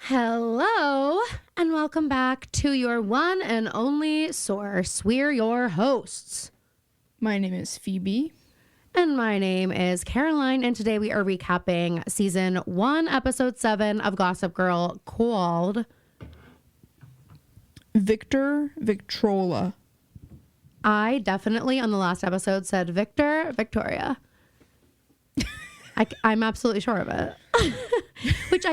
Hello, and welcome back to your one and only source. We're your hosts. My name is Phoebe. And my name is Caroline, and today we are recapping season 1, episode 7 of Gossip Girl called Victrola. I definitely on the last episode said Victoria. I'm absolutely sure of it. Which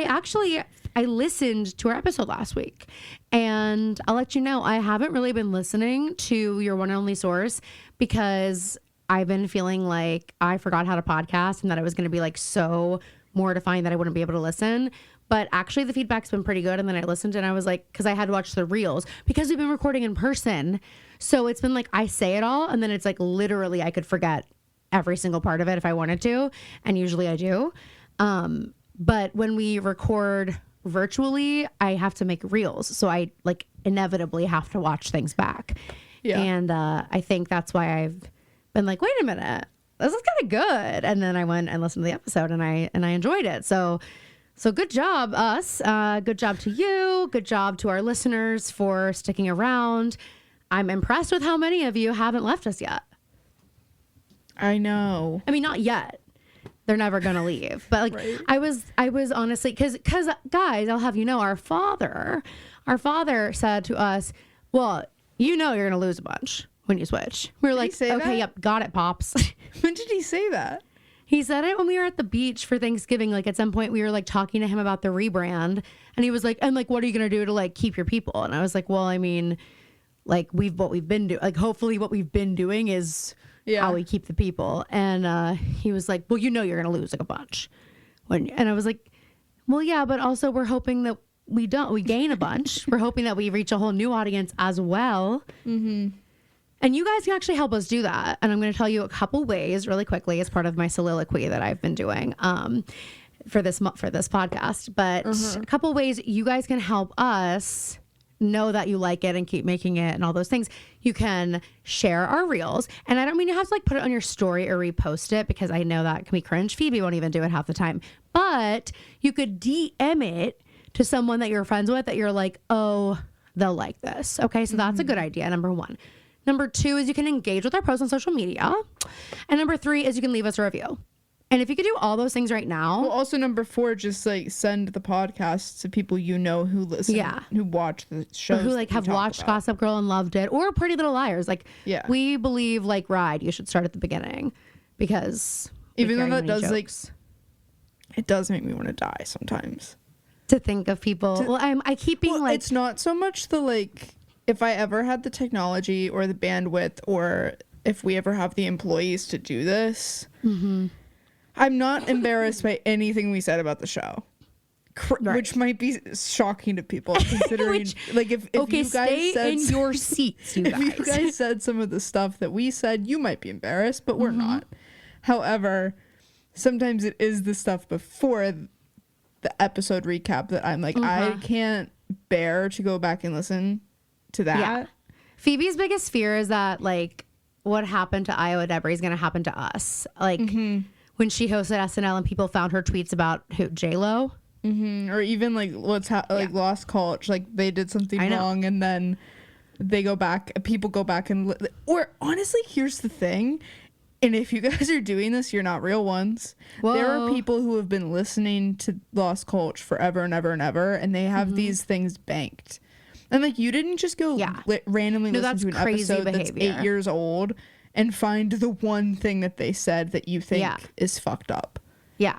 I listened to our episode last week, and I'll let you know, I haven't really been listening to your one and only source because I've been feeling like I forgot how to podcast and that it was going to be like so mortifying that I wouldn't be able to listen. But actually the feedback's been pretty good. And then I listened and I was like, because I had to watch the reels because we've been recording in person. So it's been like, I say it all. And then it's like, literally I could forget every single part of it if I wanted to. And usually I do. But when we record virtually, I have to make reels. So I like inevitably have to watch things back. Yeah. And I think that's why I've been like, wait a minute, this is kind of good. And then I went and listened to the episode and I enjoyed it. So good job, us. Good job to you. Good job to our listeners for sticking around. I'm impressed with how many of you haven't left us yet. I know. I mean, not yet. They're never going to leave. But like, right. I was honestly, because guys, I'll have you know, our father said to us, well, you know, you're going to lose a bunch when you switch. We were like, okay, that? Yep, got it, Pops. When did he say that? He said it when we were at the beach for Thanksgiving. Like at some point we were like talking to him about the rebrand, and he was like, and like, what are you going to do to like keep your people? And I was like, well, I mean, like what we've been doing, like hopefully what we've been doing is how we keep the people. And he was like, well, you know, you're going to lose like a bunch. And I was like, well, yeah, but also we're hoping that we gain a bunch. We're hoping that we reach a whole new audience as well. Mm-hmm. And you guys can actually help us do that. And I'm going to tell you a couple ways really quickly as part of my soliloquy that I've been doing for this podcast. But a couple ways you guys can help us know that you like it and keep making it and all those things. You can share our reels. And I don't mean you have to like put it on your story or repost it because I know that can be cringe. Phoebe won't even do it half the time. But you could DM it to someone that you're friends with that you're like, oh, they'll like this. Okay, so that's a good idea, number 1. Number 2 is you can engage with our posts on social media. And number 3 is you can leave us a review. And if you could do all those things right now. Well, also number 4, just like send the podcast to people you know who listen, who watch the shows. Or who like have watched Gossip Girl and loved it. Or Pretty Little Liars. Like, we believe like Ride, you should start at the beginning. Because even though that does jokes. Like, it does make me want to die sometimes. To think of people. I keep being like. It's not so much the like. If I ever had the technology or the bandwidth, or if we ever have the employees to do this, I'm not embarrassed by anything we said about the show, which might be shocking to people considering like if you guys stay said in your seats, you guys. If you guys said some of the stuff that we said, you might be embarrassed, but we're not. However, sometimes it is the stuff before the episode recap that I'm like, I can't bear to go back and listen to that. Yeah. Phoebe's biggest fear is that like what happened to Iowa Debris is going to happen to us. Like when she hosted SNL and people found her tweets about J-Lo. Or even like Lost Culture, like they did something wrong and then people go back and or honestly, here's the thing. And if you guys are doing this, you're not real ones. Whoa. There are people who have been listening to Lost Culture forever and ever and ever, and they have these things banked. And like you didn't just go randomly listen to an episode that's 8 years old and find the one thing that they said that you think is fucked up. Yeah.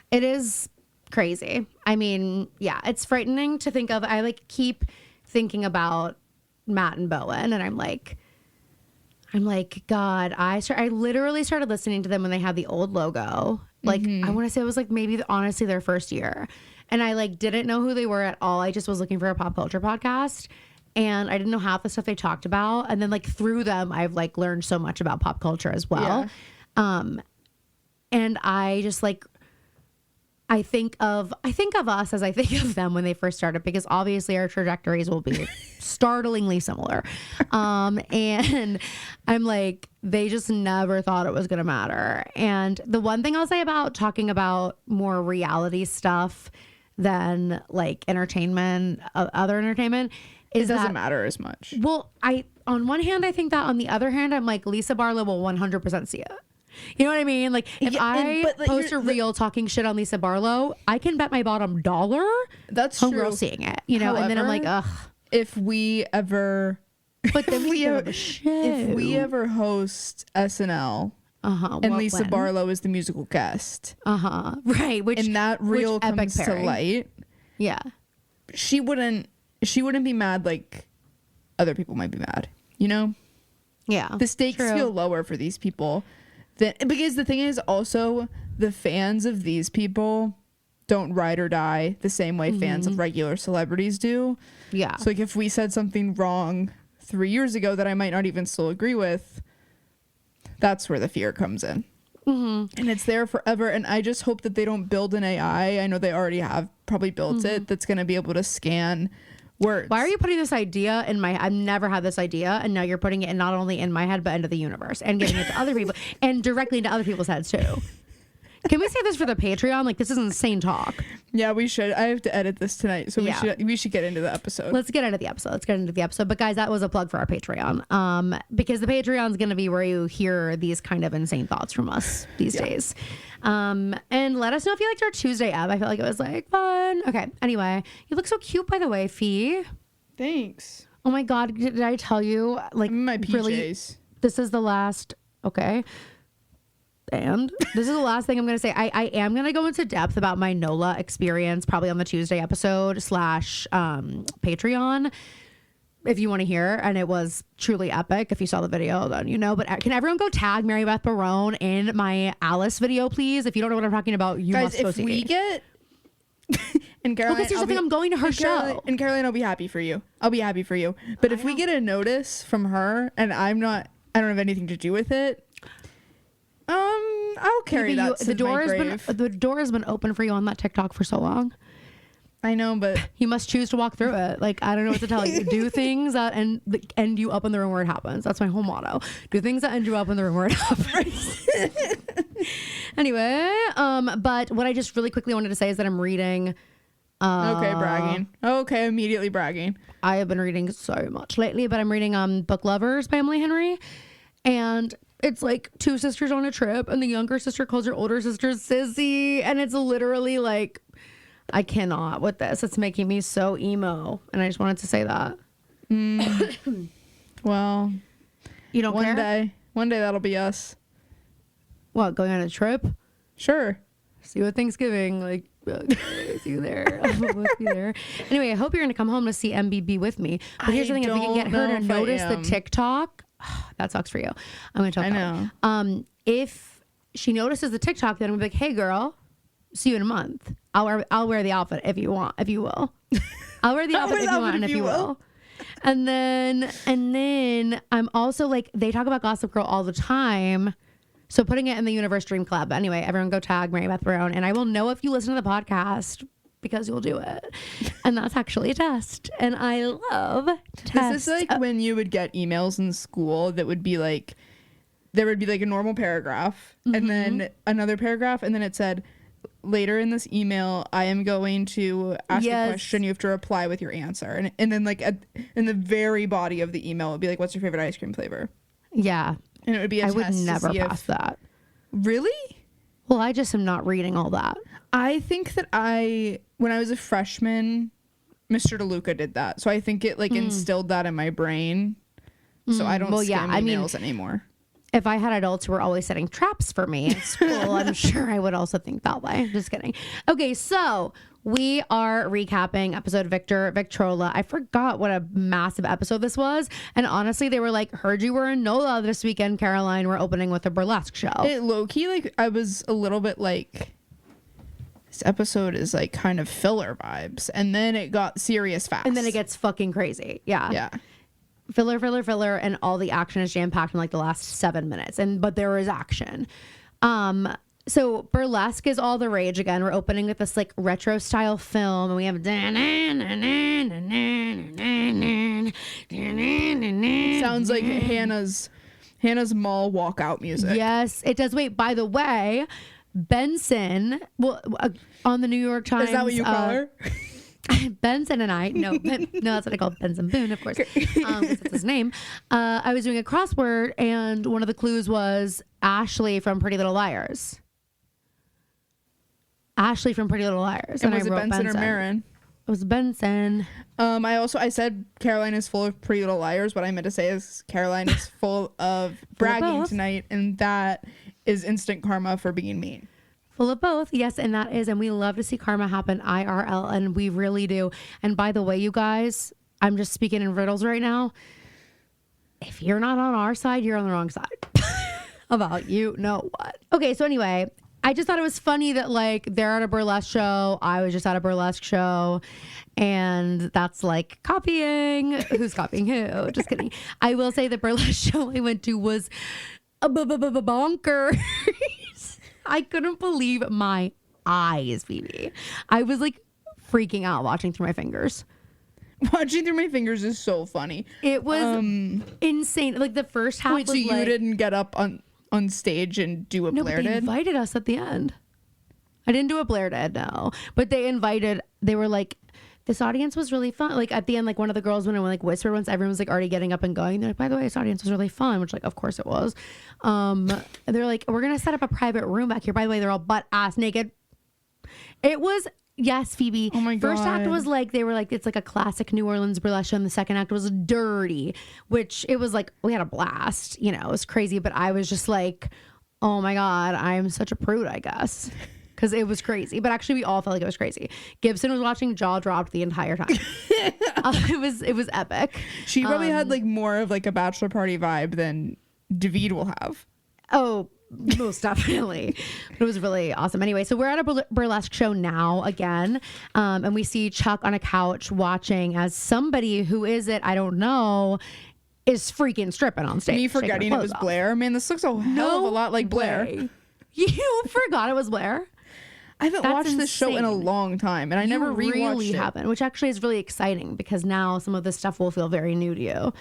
It is crazy. I mean, it's frightening to think of. I like keep thinking about Matt and Bowen and I'm like, God, I literally started listening to them when they had the old logo. Like, I want to say it was like maybe honestly their first year. And I like didn't know who they were at all. I just was looking for a pop culture podcast. And I didn't know half the stuff they talked about. And then like through them, I've like learned so much about pop culture as well. Yeah. And I just like, I think of us as I think of them when they first started, because obviously our trajectories will be startlingly similar. And I'm like, they just never thought it was going to matter. And the one thing I'll say about talking about more reality stuff than like entertainment, other entertainment. It doesn't matter as much. Well, on one hand, I think that. On the other hand, I'm like, Lisa Barlow will 100% see it. You know what I mean? Like, if I post a reel talking shit on Lisa Barlow, I can bet my bottom dollar that's homegirl seeing it. You know, however, and then I'm like, ugh. If we ever, but then if we ever host SNL, and Lisa Barlow is the musical guest, right? And that reel comes to light, yeah, she wouldn't be mad like other people might be mad. You know? Yeah, the stakes feel lower for these people. Because the thing is also the fans of these people don't ride or die the same way fans of regular celebrities do. Yeah. So like if we said something wrong 3 years ago that I might not even still agree with, that's where the fear comes in. And it's there forever. And I just hope that they don't build an AI. I know they already have probably built it that's going to be able to scan words. Why are you putting this idea in my I've never had this idea, and now you're putting it in not only in my head but into the universe and giving it to other people and directly into other people's heads too. Can we say this for the Patreon? Like, this is insane talk. Yeah, we should. I have to edit this tonight, so we should get into the episode. Let's get into the episode. But guys, that was a plug for our Patreon. Because the Patreon's going to be where you hear these kind of insane thoughts from us these days. And let us know if you liked our Tuesday app. I felt like it was like fun. Okay. Anyway, you look so cute, by the way, Fee. Thanks. Oh my God, did I tell you? Like, my PJs. Really, this is the last. Okay. And this is the last thing I'm going to say. I am going to go into depth about my NOLA experience probably on the Tuesday episode / Patreon if you want to hear. And it was truly epic. If you saw the video, then you know. But can everyone go tag Mary Beth Barone in my Alice video, please? If you don't know what I'm talking about, you must go see it. Guys, if we get... and Caroline, because here's the thing, I'm going to her show. And Caroline, I'll be happy for you. But if we get a notice from her and I don't have anything to do with it, I'll carry that to my grave. The door has been open for you on that TikTok for so long. I know, but you must choose to walk through it. Like, I don't know what to tell you. Do things that end you up in the room where it happens. That's my whole motto. Do things that end you up in the room where it happens. Anyway, but what I just really quickly wanted to say is that I'm reading. Okay, bragging. Okay, immediately bragging. I have been reading so much lately, but I'm reading Book Lovers by Emily Henry, and it's like two sisters on a trip, and the younger sister calls her older sister Sissy, and it's literally like, I cannot with this. It's making me so emo, and I just wanted to say that. Well, you don't care? One day that'll be us. What, going on a trip? Sure. See you at Thanksgiving. Like, see you there. We'll be there. Anyway, I hope you're going to come home to see MBB with me. But here's the thing: if we can get her to notice the TikTok, that sucks for you. I'm going to tell her. I know. If she notices the TikTok, then I'm going to be like, hey, girl, see you in a month. I'll wear the outfit if you want, if you will. I'll wear the outfit if you want and if you will. And then I'm also like, they talk about Gossip Girl all the time. So putting it in the Universe Dream Club. Anyway, everyone go tag Mary Beth Barone, and I will know if you listen to the podcast because you'll do it. And that's actually a test. And I love tests. This is like when you would get emails in school that would be like, there would be like a normal paragraph and then another paragraph. And then it said, later in this email, I am going to ask a question. You have to reply with your answer. And then like in the very body of the email, it would be like, what's your favorite ice cream flavor? Yeah. And it would be a I test would never to pass that. Really? Well, I just am not reading all that. I think that when I was a freshman, Mr. DeLuca did that. So I think it like instilled that in my brain. So I don't skim emails anymore. If I had adults who were always setting traps for me in school, I'm sure I would also think that way. Just kidding. Okay, so we are recapping episode Victrola. I forgot what a massive episode this was. And honestly, they were like, heard you were in NOLA this weekend, Caroline. We're opening with a burlesque show. It low-key, like, I was a little bit like, this episode is like kind of filler vibes. And then it got serious fast. And then it gets fucking crazy. Yeah. Yeah. Filler, and all the action is jam-packed in like the last 7 minutes. But there is action. So burlesque is all the rage again. We're opening with this like retro style film, and we have sounds like Hannah's mall walkout music. Yes, it does. Wait, by the way, Benson. Well, on the New York Times. Is that what you call her? Benson and I, no, that's what I call Benson Boone, of course. That's his name. I was doing a crossword, and one of the clues was Ashley from Pretty Little Liars. Ashley from Pretty Little Liars. And was it Benson or Marin? It was Benson. I said Caroline is full of Pretty Little Liars. What I meant to say is Caroline is full of bragging tonight, and that is instant karma for being mean. Full of both, yes, and that is, and we love to see karma happen IRL, and we really do. And by the way, you guys, I'm just speaking in riddles right now. If you're not on our side, you're on the wrong side. About you know what. Okay, so anyway, I just thought it was funny that like they're at a burlesque show. I was just at a burlesque show, and that's like copying. Who's copying who? Just kidding. I will say the burlesque show I went to was a bonker. I couldn't believe my eyes, Phoebe. I was like freaking out watching through my fingers. Watching through my fingers is so funny. It was insane. Like the first half. Wait, so you didn't get up on stage and do what Blair did? They invited us at the end. I didn't do what Blair did, no. But they were like, this audience was really fun. Like at the end, like one of the girls went and like whispered once everyone was like already getting up and going. They're like, by the way, this audience was really fun, which like, of course it was. And they're like, we're going to set up a private room back here. By the way, they're all butt ass naked. It was, yes, Phoebe. Oh my God. First act was like, they were like, it's like a classic New Orleans burlesque show. And the second act was dirty, which it was like, we had a blast, you know, it was crazy. But I was just like, oh my God, I'm such a prude, I guess. Because it was crazy. But actually, we all felt like it was crazy. Gibson was watching jaw dropped the entire time. It was epic. She probably had like more of like a bachelor party vibe than David will have. Oh, most definitely. It was really awesome. Anyway, so we're at a burlesque show now again. And we see Chuck on a couch watching as somebody who is it, I don't know, is freaking stripping on stage. Me forgetting it was off. Blair. Man, this looks a hell of a lot like Blair. Way. You forgot it was Blair? I haven't watched this show in a long time, and I never rewatched it. Haven't, which actually is really exciting because now some of this stuff will feel very new to you.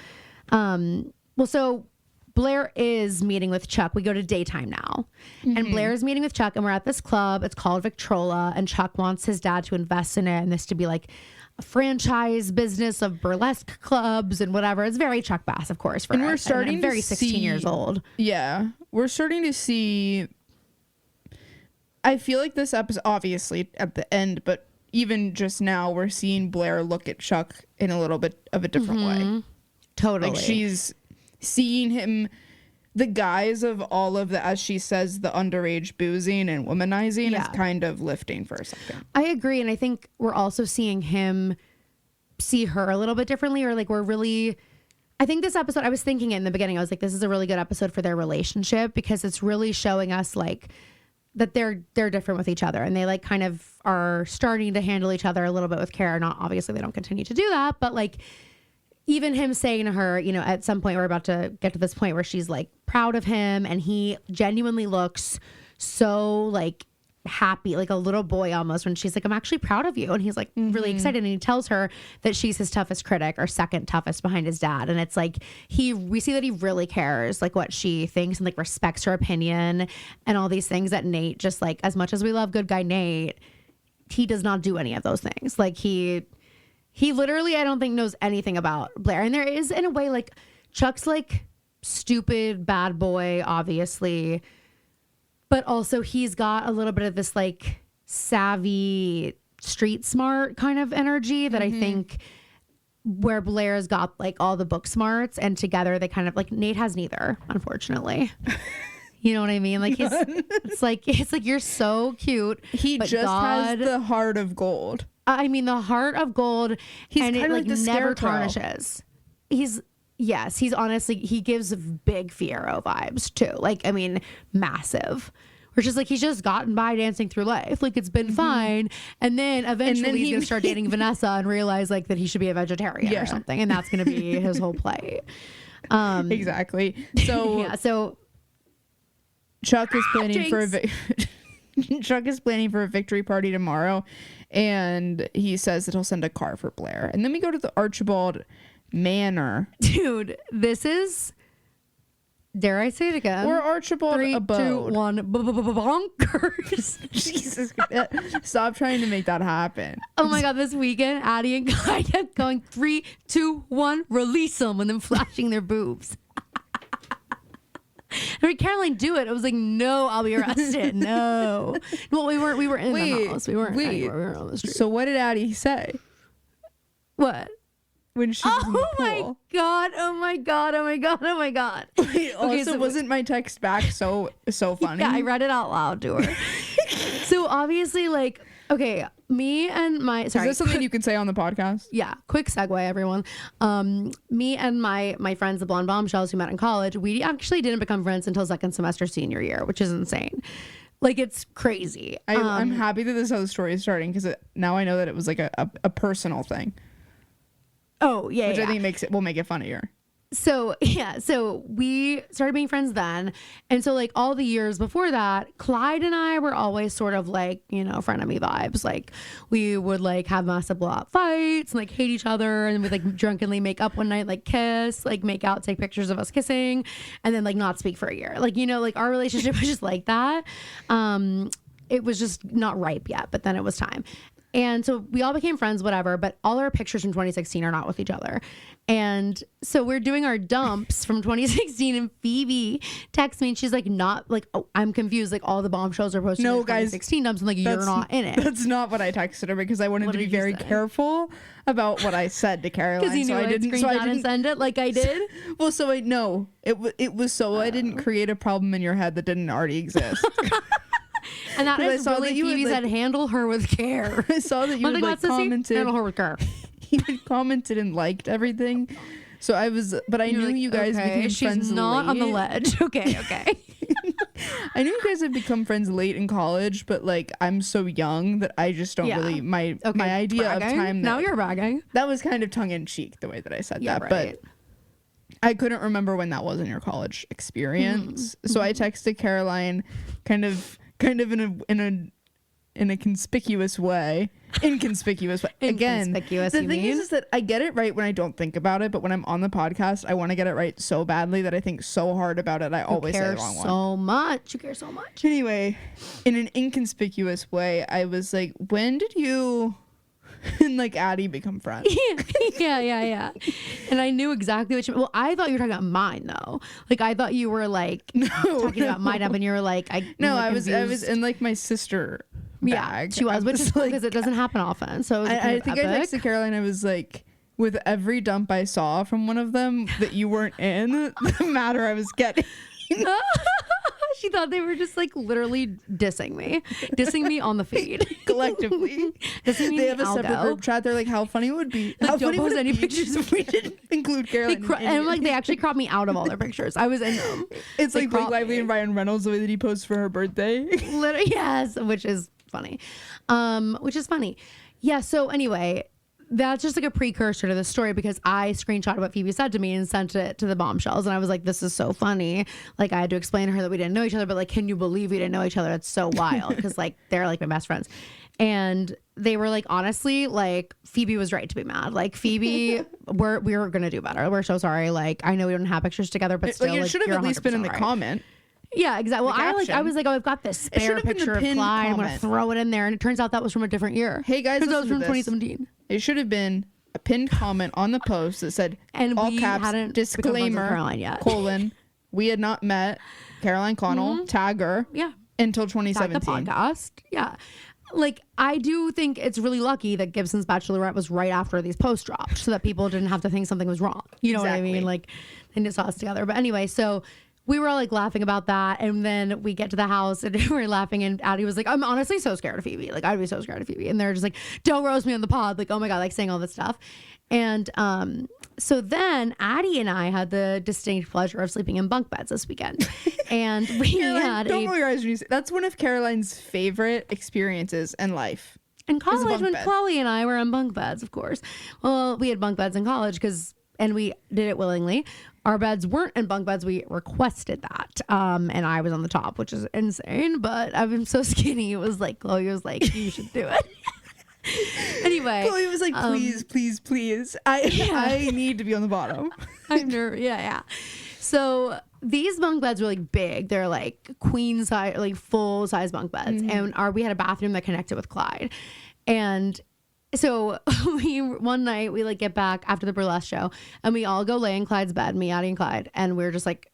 Well, so Blair is meeting with Chuck. We go to daytime now, and Blair is meeting with Chuck, and we're at this club. It's called Victrola, and Chuck wants his dad to invest in it, and this to be like a franchise business of burlesque clubs and whatever. It's very Chuck Bass, of course. And we're starting very 16 years old. Yeah, we're starting to see. I feel like this episode, obviously at the end, but even just now, we're seeing Blair look at Chuck in a little bit of a different way. Totally. Like she's seeing him, the guise of all of the, as she says, the underage boozing and womanizing is kind of lifting for a second. I agree. And I think we're also seeing him see her a little bit differently, or like I think this episode, I was thinking it in the beginning, I was like, this is a really good episode for their relationship because it's really showing us like, that they're different with each other, and they like kind of are starting to handle each other a little bit with care. Not obviously they don't continue to do that, but like even him saying to her, you know, at some point we're about to get to this point where she's like proud of him, and he genuinely looks so like happy, like a little boy almost, when she's like, I'm actually proud of you, and he's like really excited, and he tells her that she's his toughest critic, or second toughest behind his dad. And it's like we see that he really cares like what she thinks and like respects her opinion and all these things that Nate, just like as much as we love good guy Nate, he does not do any of those things. Like he literally, I don't think, knows anything about Blair. And there is, in a way, like Chuck's like stupid bad boy, obviously, but also he's got a little bit of this like savvy street smart kind of energy that I think where Blair's got like all the book smarts, and together they kind of like, Nate has neither, unfortunately. You know what I mean? Like it's like you're so cute. He just has the heart of gold. I mean, the heart of gold. He's and kind it of like like never scarecrow. Tarnishes. He's honestly, he gives big Fiero vibes too. Like, I mean, massive. Which is like, he's just gotten by dancing through life. Like, it's been fine. And then eventually he's going to start dating Vanessa and realize like that he should be a vegetarian or something. And that's going to be his whole play. Exactly. So, so Chuck is planning Chuck is planning for a victory party tomorrow. And he says that he'll send a car for Blair. And then we go to the Archibald Manor. Dude, this is Dare I say it again? Or Archibald 3, abode. 2, 1. Bonkers. Jesus, stop trying to make that happen. Oh my God, this weekend, Addie and Kai kept going 3, 2, 1, release them, and then flashing their boobs. I mean, Caroline, do it. I was like, no, I'll be arrested. No. Well, we were in the house. We weren't anywhere. We were on the street. So what did Addie say? What? When she was in the pool. My God. Oh my God. Oh my God. Oh my God. Wait, okay, also, wasn't my text back so funny? Yeah, I read it out loud to her. So obviously, like, okay, me and my... Sorry. Is this something you can say on the podcast? Yeah. Quick segue, everyone. Me and my friends, the blonde bombshells who met in college, we actually didn't become friends until second semester senior year, which is insane. Like, it's crazy. I'm happy that this is how the story is starting, because now I know that it was like a personal thing. Oh, yeah. Which I think will make it funnier. So, yeah. So we started being friends then. And so, like, all the years before that, Clyde and I were always sort of like, you know, frenemy vibes. Like, we would like have massive blowout fights and like hate each other. And we'd like drunkenly make up one night, like kiss, like make out, take pictures of us kissing, and then like not speak for a year. Like, you know, like our relationship was just like that. It was just not ripe yet, but then it was time. And so we all became friends, whatever, but all our pictures from 2016 are not with each other. And so we're doing our dumps from 2016, and Phoebe texts me and she's like, not like, oh, I'm confused. Like, all the bombshells are posted in 2016 dumps, and like, you're not in it. That's not what I texted her, because I wanted to be very careful about what I said to Caroline. Because you knew I'd screenshot and send it like I did. Well, so I know it was so I didn't create a problem in your head that didn't already exist. And that is really Phoebe said, handle her with care. I saw that you had like commented. Handle her with care. You had commented and liked everything. So I was, but I knew like, you guys became friends late. She's not on the ledge. Okay. I knew you guys had become friends late in college, but like I'm so young that I just don't really, my idea of time. Now you're bragging. That was kind of tongue in cheek the way that I said that. Right. But I couldn't remember when that was in your college experience. Mm-hmm. So I texted Caroline kind of in a conspicuous way. Inconspicuous way. Again, the thing is that I get it right when I don't think about it, but when I'm on the podcast, I want to get it right so badly that I think so hard about it. I always say the wrong one. You care so much. Anyway, in an inconspicuous way, I was like, when did you and like Addie become friends? Yeah. And I knew exactly what you meant. Well, I thought you were talking about mine though. Like, I thought you were like talking about mine up, and you were like, I was in like my sister bag. Yeah, she was, which is cool because it doesn't happen often. So I think I texted Caroline. I was like, with every dump I saw from one of them that you weren't in, the madder I was getting. She thought they were just like literally dissing me on the feed collectively. They have a separate group chat. They're like, how funny it would be. Like, how don't funny post any pictures if we didn't include Caroline. And like they actually cropped me out of all their pictures. I was in them. It's like Blake Lively and Ryan Reynolds, the way that he posed for her birthday. Literally, yes, which is funny. Yeah. So anyway, that's just like a precursor to the story, because I screenshotted what Phoebe said to me and sent it to the bombshells, and I was like, this is so funny. Like, I had to explain to her that we didn't know each other, but like, can you believe we didn't know each other? It's so wild, because like they're like my best friends. And they were like, honestly, like Phoebe was right to be mad. Like, Phoebe, we were gonna do better. We're so sorry. Like, I know we don't have pictures together, but still, like, it should have at least been in the comment. Yeah, exactly. Well, I was like, oh, I've got this spare picture of Clyde. I'm gonna throw it in there, and it turns out that was from a different year. Hey guys, that was from 2017. It should have been a pinned comment on the post that said, and all caps, disclaimer, colon, we had not met Caroline Connell, tag her, until 2017. Tag the podcast. Yeah. Like, I do think it's really lucky that Gibson's Bachelorette was right after these posts dropped, so that people didn't have to think something was wrong. You know what I mean? Like, they just saw us together. But anyway, so we were all like laughing about that, and then we get to the house and we're laughing, and Addie was like, I'm honestly so scared of Phoebe. Like, I'd be so scared of Phoebe. And they're just like, don't roast me on the pod. Like, oh my God, like saying all this stuff. And so then Addie and I had the distinct pleasure of sleeping in bunk beds this weekend. And we don't roll your eyes when you say, that's one of Caroline's favorite experiences in life. In college, when Chloe and I were on bunk beds, of course. Well, we had bunk beds in college and we did it willingly. Our beds weren't in bunk beds. We requested that. And I was on the top, which is insane. But I've been so skinny. It was like, Chloe was like, you should do it. Anyway. Chloe was like, please. I need to be on the bottom. I'm nervous. Yeah. So these bunk beds were like big. They're like queen size, like full size bunk beds. And we had a bathroom that connected with Clyde. And so one night we like get back after the burlesque show and we all go lay in Clyde's bed, me, Addie, and Clyde. And we're just like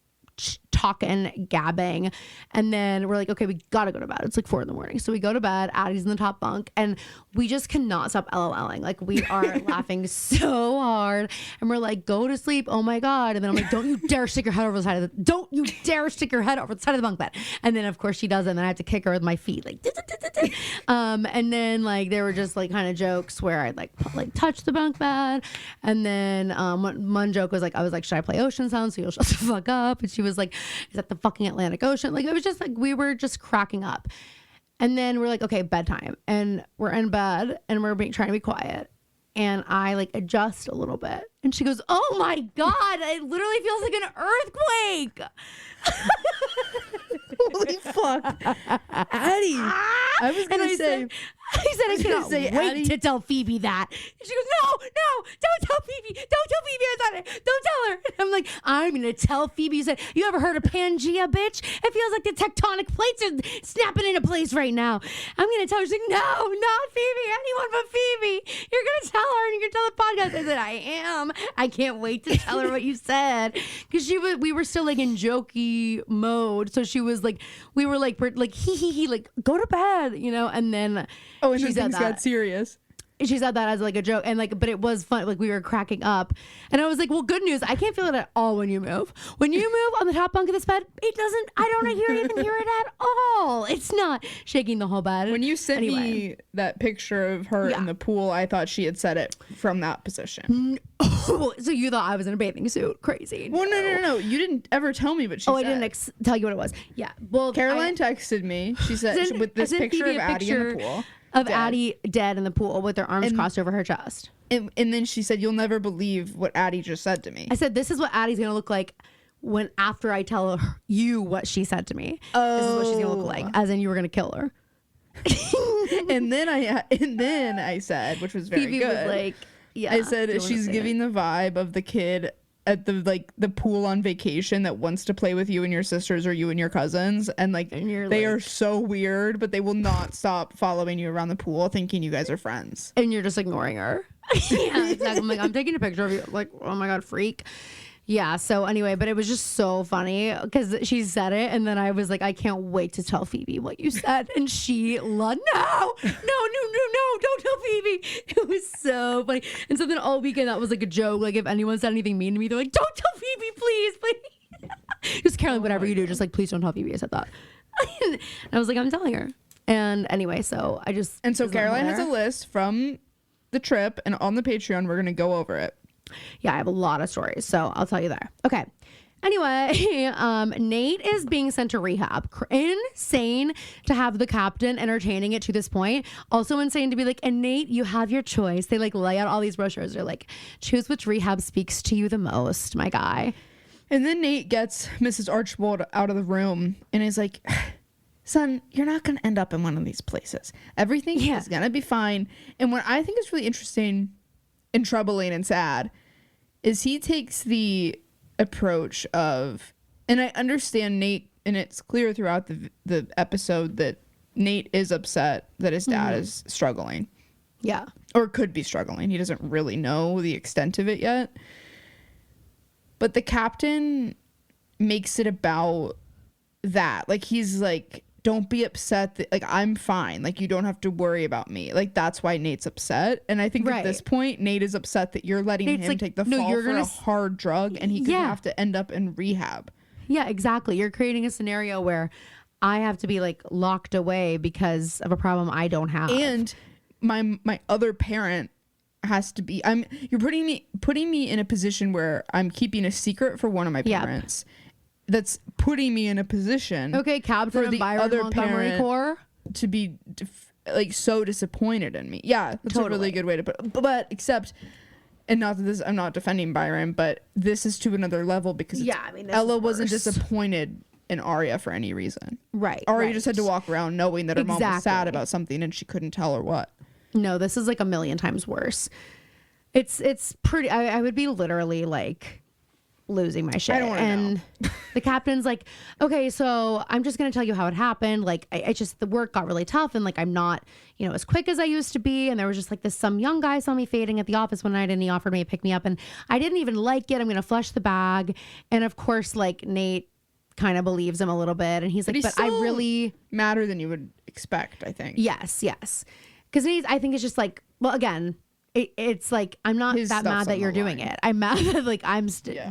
talking, gabbing. And then we're like, okay, we gotta go to bed. It's like 4 a.m. So we go to bed. Addie's in the top bunk and we just cannot stop LOLing. Like we are laughing so hard. And we're like, go to sleep. Oh my God. And then I'm like, don't you dare stick your head over the side of the, don't you dare stick your head over the side of the bunk bed. And then of course she does it. And then I have to kick her with my feet. Like, and then like, there were just like kind of jokes where I'd like touch the bunk bed. And then one joke was like, I was like, should I play ocean sounds so you'll shut the fuck up? And she was like, is that the fucking Atlantic Ocean? Like it was just like we were just cracking up. And then we're like, okay, bedtime. And we're in bed and we're trying to be quiet. And I like adjust a little bit. And she goes, oh my God, it literally feels like an earthquake. Holy fuck. Addie. I was going to say. I cannot wait Addie to tell Phoebe that. And she goes, no, don't tell Phoebe. Don't tell Phoebe I thought it. Don't tell her. And I'm like, I'm going to tell Phoebe. You said, you ever heard of Pangea, bitch? It feels like the tectonic plates are snapping into place right now. I'm going to tell her. She's like, no, not Phoebe. Anyone but Phoebe. You're going to tell her and you're going to tell the podcast. I said, I am. I can't wait to tell her what you said. Because we were still like in jokey mode. So she was like, we were like he, like, go to bed, you know? And then and she things got serious. She said that as like a joke and like, but it was fun. Like we were cracking up and I was like, well, good news. I can't feel it at all when you move. When you move on the top bunk of this bed, I don't even hear it at all. It's not shaking the whole bed. When you sent me that picture of her in the pool, I thought she had said it from that position. Oh, so you thought I was in a bathing suit? Crazy. Well, no. You didn't ever tell me, but she said. I didn't tell you what it was. Yeah. Well, Caroline texted me. She said with this picture of Addie in the pool. Of Addie dead in the pool with her arms crossed over her chest. And then she said, you'll never believe what Addie just said to me. I said, this is what Addie's going to look like after I tell you what she said to me. Oh. This is what she's going to look like. As in you were going to kill her. and then I said, which was very Phoebe good. Was like, yeah. I said, she's giving the vibe of the kid at the pool on vacation that wants to play with you and your sisters or you and your cousins and they are so weird but they will not stop following you around the pool thinking you guys are friends and you're just ignoring her. Yeah, exactly. I'm like, I'm taking a picture of you, like, oh my God, freak. Yeah, so anyway, but it was just so funny because she said it and then I was like, I can't wait to tell Phoebe what you said. And she no, don't tell Phoebe. It was so funny. And so then all weekend that was like a joke. Like if anyone said anything mean to me, they're like, don't tell Phoebe, please. Just Caroline, whatever you do, just like, please don't tell Phoebe I said that. And I was like, I'm telling her. And anyway, so I just. And so Caroline has a list from the trip and on the Patreon, we're going to go over it. Yeah, I have a lot of stories, so I'll tell you there. Okay. Anyway, Nate is being sent to rehab. Insane to have the captain entertaining it to this point. Also insane to be like, and Nate, you have your choice. They like lay out all these brochures. They're like, choose which rehab speaks to you the most, my guy. And then Nate gets Mrs. Archibald out of the room and is like, son, you're not going to end up in one of these places. Everything is going to be fine. And what I think is really interesting and troubling and sad is he takes the approach of, and I understand Nate, and it's clear throughout the episode that Nate is upset that his dad is struggling. Yeah. Or could be struggling. He doesn't really know the extent of it yet. But the captain makes it about that. Like, he's like, don't be upset that, like, I'm fine. Like, you don't have to worry about me. Like, that's why Nate's upset. And I think at this point, Nate is upset that you're letting him take the fall for a hard drug and he could have to end up in rehab. Yeah, exactly. You're creating a scenario where I have to be like locked away because of a problem I don't have. And my other parent has to be, you're putting me in a position where I'm keeping a secret for one of my parents. That's putting me in a position Captain for the Byron other Montgomery parent Corps to be like so disappointed in me. Yeah, that's a really good way to put it. But except, and not that this, I'm not defending Byron, but this is to another level because Ella wasn't disappointed in Arya for any reason. Right. Arya just had to walk around knowing that her mom was sad about something and she couldn't tell her what. No, this is like a million times worse. It's pretty. I would be literally like losing my shit. I don't want to know. The captain's like, okay, so I'm just going to tell you how it happened. Like, I just, the work got really tough and like, I'm not, you know, as quick as I used to be. And there was just like some young guy saw me fading at the office one night and he offered me to pick me up and I didn't even like it. I'm going to flush the bag. And of course, like Nate kind of believes him a little bit. And he's like, but I really madder than you would expect, I think. Yes. Because I think it's just like, well, again, it's like, I'm not that mad that you're doing it. I'm mad that like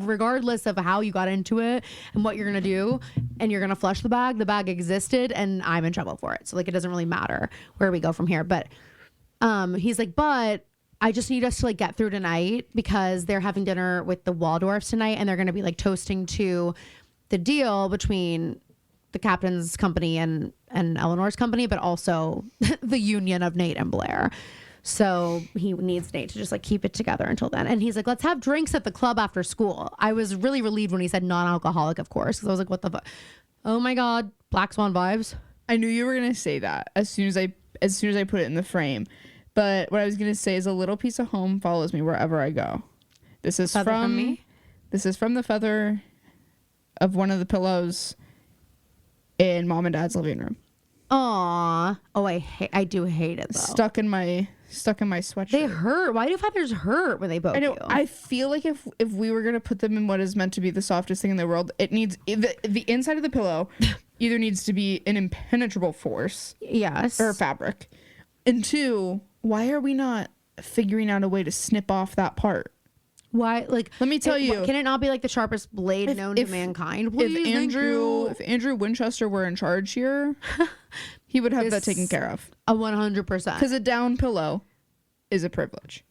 regardless of how you got into it and what you're going to do and you're going to flush the bag existed and I'm in trouble for it. So like, it doesn't really matter where we go from here. But he's like, but I just need us to like get through tonight because they're having dinner with the Waldorfs tonight and they're going to be like toasting to the deal between the captain's company and Eleanor's company, but also the union of Nate and Blair. So he needs Nate to just like keep it together until then. And he's like, let's have drinks at the club after school. I was really relieved when he said non-alcoholic, of course. Because I was like, what the fuck? Oh my God. Black Swan vibes. I knew you were going to say that as soon as I put it in the frame. But what I was going to say is a little piece of home follows me wherever I go. This is from me. This is from the feather of one of the pillows in Mom and Dad's living room. Aw. Oh, I do hate it though. Stuck in my sweatshirt. They hurt. Why do feathers hurt when they poke you? I feel like if we were gonna put them in what is meant to be the softest thing in the world, it needs the inside of the pillow either needs to be an impenetrable force, yes, or fabric, and two, why are we not figuring out a way to snip off that part? Why? Like, let me tell you, can it not be like the sharpest blade known to mankind? If Andrew Winchester were in charge here, he would have that taken care of. 100%. Because a down pillow is a privilege.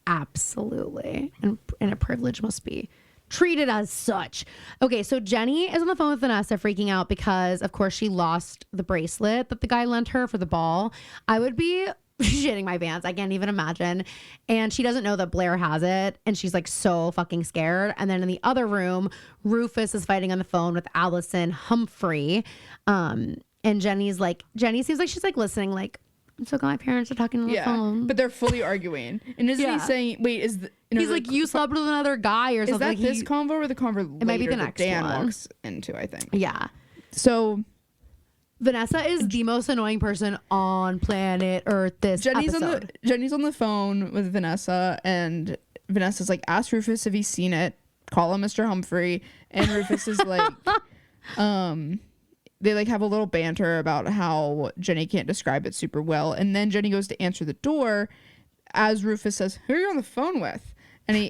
Absolutely, and a privilege must be treated as such. Okay, so Jenny is on the phone with Vanessa freaking out because, of course, she lost the bracelet that the guy lent her for the ball. I would be shitting my pants. I can't even imagine. And she doesn't know that Blair has it. And she's like so fucking scared. And then in the other room, Rufus is fighting on the phone with Allison Humphrey. And Jenny seems like she's like listening, like, I'm so glad my parents are talking on the phone. But they're fully arguing. And isn't he saying, wait, he's like, you slept with another guy or something. Is that this convo or the convo it might be the next Dan one. Walks into, I think. Yeah. So Vanessa is the most annoying person on planet Earth this episode. Jenny's on the phone with Vanessa, and Vanessa's like, ask Rufus if he's seen it. Call him Mr. Humphrey. And Rufus is like, they like have a little banter about how Jenny can't describe it super well. And then Jenny goes to answer the door as Rufus says, who are you on the phone with? And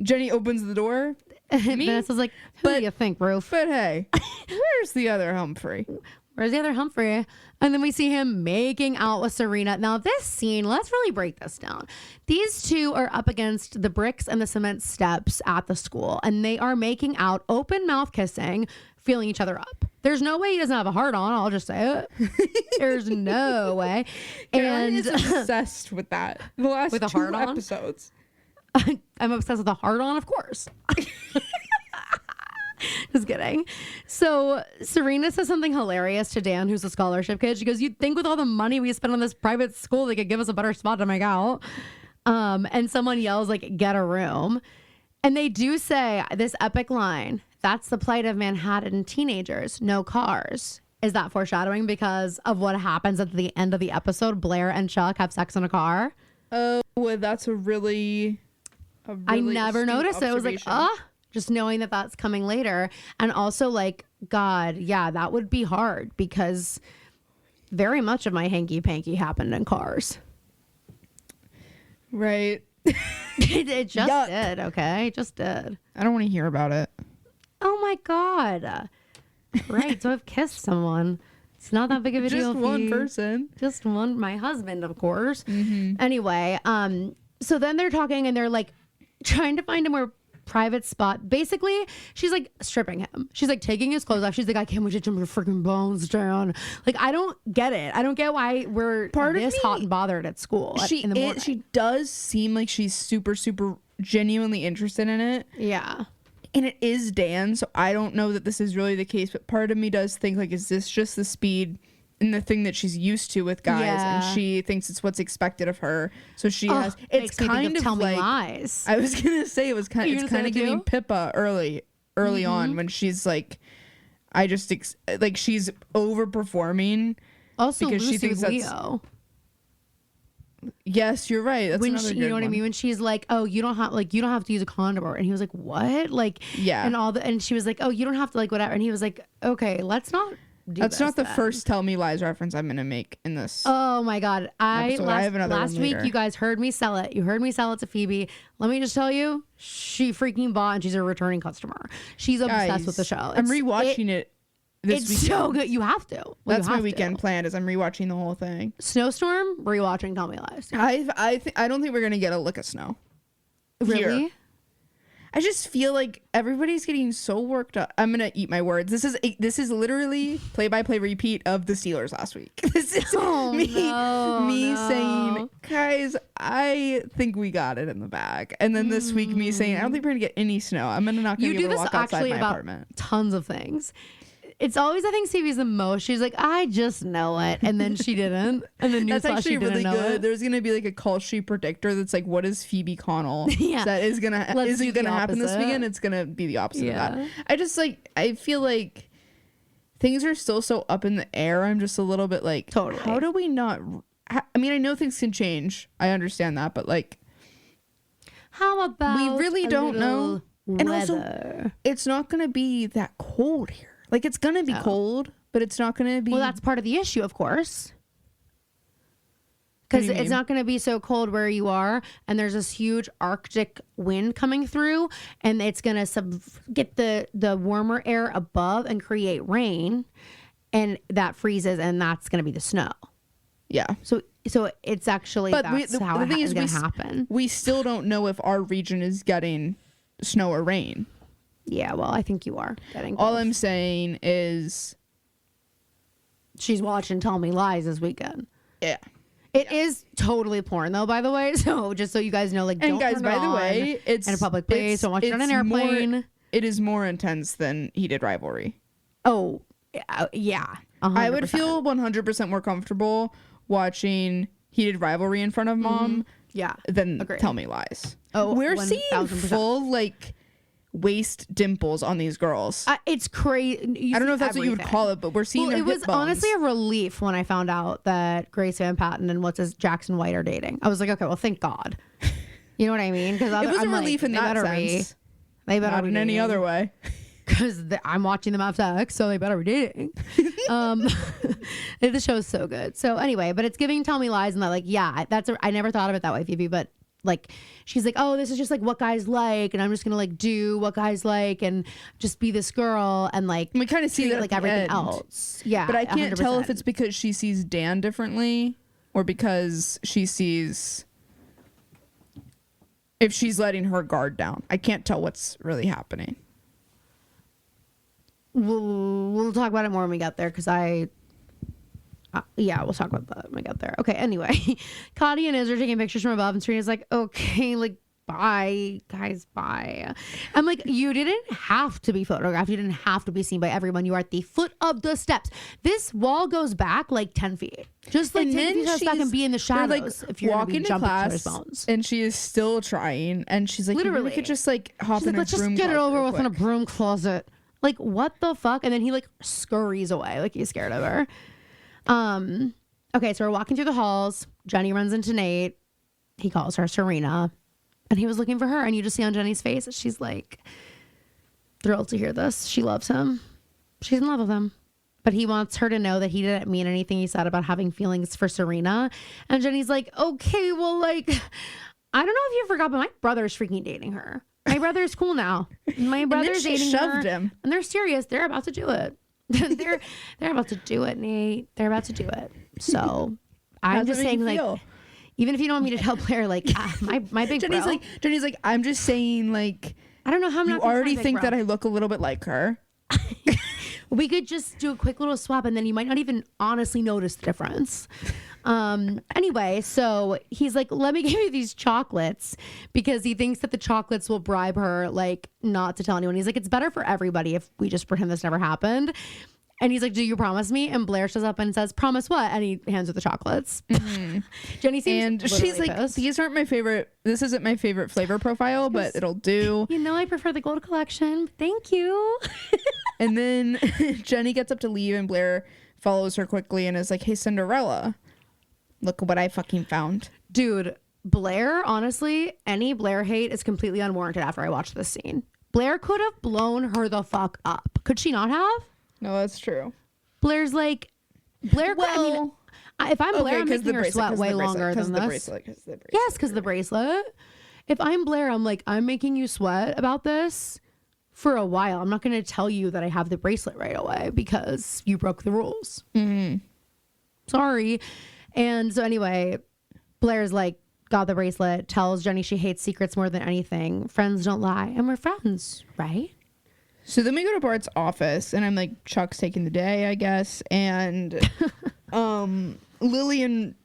Jenny opens the door. Vanessa's like, who do you think, Ruf? But hey, where's the other Humphrey? Where's the other Humphrey? And then we see him making out with Serena. Now, this scene, let's really break this down. These two are up against the bricks and the cement steps at the school, and they are making out, open mouth kissing, feeling each other up. There's no way he doesn't have a heart on. I'll just say it. There's no way. Caroline is obsessed with that. The last with a two heart episodes. I'm obsessed with a heart on, of course. Just kidding. So Serena says something hilarious to Dan, who's a scholarship kid. She goes, you'd think with all the money we spent on this private school, they could give us a better spot to make out. And someone yells, like, get a room. And they do say this epic line, that's the plight of Manhattan teenagers, no cars. Is that foreshadowing because of what happens at the end of the episode? Blair and Chuck have sex in a car. Oh, that's a really I never noticed it. I was like, just knowing that that's coming later. And also like, God, yeah, that would be hard because very much of my hanky-panky happened in cars. Right. It just did, okay? It just did. I don't want to hear about it. Oh my God. Right, so I've kissed someone. It's not that big of a deal. Just one person. Just one, my husband, of course. Mm-hmm. Anyway, so then they're talking and they're like trying to find a more private spot. Basically, she's like stripping him. She's like taking his clothes off. She's like, I can't wait to jump your freaking bones down. Like, I don't get it. I don't get why we're this hot and bothered at school in the morning. She does seem like she's super, super genuinely interested in it. Yeah. And it is Dan, so I don't know that this is really the case, but part of me does think, like, is this just the speed in the thing that she's used to with guys, and she thinks it's what's expected of her. So she has. It's kind of tell like me lies. I was gonna say it's kind of giving Pippa early on when she's like, like she's overperforming. Also, because Lucy she thinks Leo. Yes, you're right. That's when another you know what I mean? When she's like, "Oh, you don't have to use a condom," and he was like, "What?" Like, and she was like, "Oh, you don't have to like whatever," and he was like, "Okay, let's not." That's not the first Tell Me Lies reference I'm gonna make in this. Oh my god! Last week you guys heard me sell it. You heard me sell it to Phoebe. Let me just tell you, she freaking bought, and she's a returning customer. She's obsessed with the show. I'm rewatching it. It's weekend. So good. You have to. That's my weekend plan. Is I'm rewatching the whole thing. Snowstorm, rewatching Tell Me Lies. I don't think we're gonna get a lick of snow. Really? Here. I just feel like everybody's getting so worked up. I'm gonna eat my words. This is literally play-by-play repeat of the Steelers last week. This is me saying, guys, I think we got it in the bag, and then this week me saying, I don't think we're gonna get any snow. I'm not gonna be able to walk outside my apartment. Tons of things. It's always, I think, Stevie's the most. She's like, I just know it, and then she didn't. And then that's actually really good. It. There's gonna be like a call sheet predictor that's like, what is Phoebe Connell? That isn't gonna happen this weekend. It's gonna be the opposite of that. I feel like things are still so up in the air. I'm just a little bit like, totally. How do we not? I mean, I know things can change. I understand that, but like, how about we really don't know. Weather. And also, it's not gonna be that cold here. Like, it's going to be cold, but it's not going to be... Well, that's part of the issue, of course. Because it's not going to be so cold where you are, and there's this huge Arctic wind coming through, and it's going to get the warmer air above and create rain, and that freezes, and that's going to be the snow. Yeah. So it's actually, how it's going to happen. We still don't know if our region is getting snow or rain. Yeah, well, I think you are getting both. All I'm saying is... She's watching Tell Me Lies this weekend. Yeah. It is totally porn, though, by the way. So just so you guys know, like, don't turn it on in a public place. Don't watch it on an airplane. It is more intense than Heated Rivalry. Oh, yeah. 100%. I would feel 100% more comfortable watching Heated Rivalry in front of mom than Tell Me Lies. Oh, we're seeing full, like... waist dimples on these girls. It's crazy. I don't know if that's what you would call it, but we're seeing their hip bones. It was honestly a relief when I found out that Grace Van Patten and Jackson White are dating. I was like, okay, well, thank God. You know what I mean? Because it was a relief in that sense. They better not be in any other way. Because I'm watching them have sex, so they better be dating. The show is so good. So anyway, but it's giving Tell Me Lies, and that, like, yeah, I never thought of it that way, Phoebe, but. Like, she's like, oh, this is just like what guys like, and I'm just gonna like do what guys like and just be this girl, and like we kind of see that like everything else. Yeah, but I can't tell if it's because she sees Dan differently or because she sees if she's letting her guard down. I can't tell what's really happening. We'll talk about it more when we get there, because we'll talk about that when we get there. Okay, anyway. Cotty and Iz are taking pictures from above, and Serena's like, okay, like, bye, guys, bye. I'm like, you didn't have to be photographed. You didn't have to be seen by everyone. You are at the foot of the steps. This wall goes back like 10 feet. Just like 10 feet back and be in the shadows if you're walking to class. And she is still trying, and she's like, literally, we could just like hop in a broom closet. Let's just get it over with in a broom closet. Like, what the fuck? And then he like scurries away like he's scared of her. Okay, so we're walking through the halls. Jenny runs into Nate. He calls her Serena, and he was looking for her, and you just see on Jenny's face that she's like thrilled to hear this. She loves him. She's in love with him, but he wants her to know that he didn't mean anything he said about having feelings for Serena. And Jenny's like, okay, well, like, I don't know if you forgot, but my brother's freaking dating her. My brother's cool now. My brother's dating her, him. And they're serious. They're about to do it. they're about to do it, Nate. They're about to do it. So I'm just saying, like, even if you don't want me to tell Blair, like, my big Jenny's bro. Jenny's like, I'm just saying, like, I don't know how I'm you already think that I look a little bit like her. We could just do a quick little swap, and then you might not even honestly notice the difference. Anyway, so he's like, let me give you these chocolates, because he thinks that the chocolates will bribe her, like, not to tell anyone. He's like, it's better for everybody if we just pretend this never happened. And he's like, do you promise me? And Blair shows up and says, promise what? And he hands her the chocolates. Jenny seems and she's like, pissed. these aren't my favorite. This isn't my favorite flavor profile, but it'll do. You know, I prefer the gold collection. Thank you. And then Jenny gets up to leave and Blair follows her quickly and is like, hey, Cinderella, look what I fucking found. Dude, Blair, honestly, any Blair hate is completely unwarranted after I watched this scene. Blair could have blown her the fuck up. Could she not have? No, that's true. Blair's like, Blair, if I'm Blair, I'm making her sweat way longer than this. Yes, because of the bracelet. If I'm Blair, I'm like, I'm making you sweat about this for a while. I'm not going to tell you that I have the bracelet right away because you broke the rules. Sorry. And so anyway, Blair's like, got the bracelet, tells Jenny she hates secrets more than anything. Friends don't lie. And we're friends, right? So then we go to Bart's office and I'm like, Chuck's taking the day, I guess. And Lily and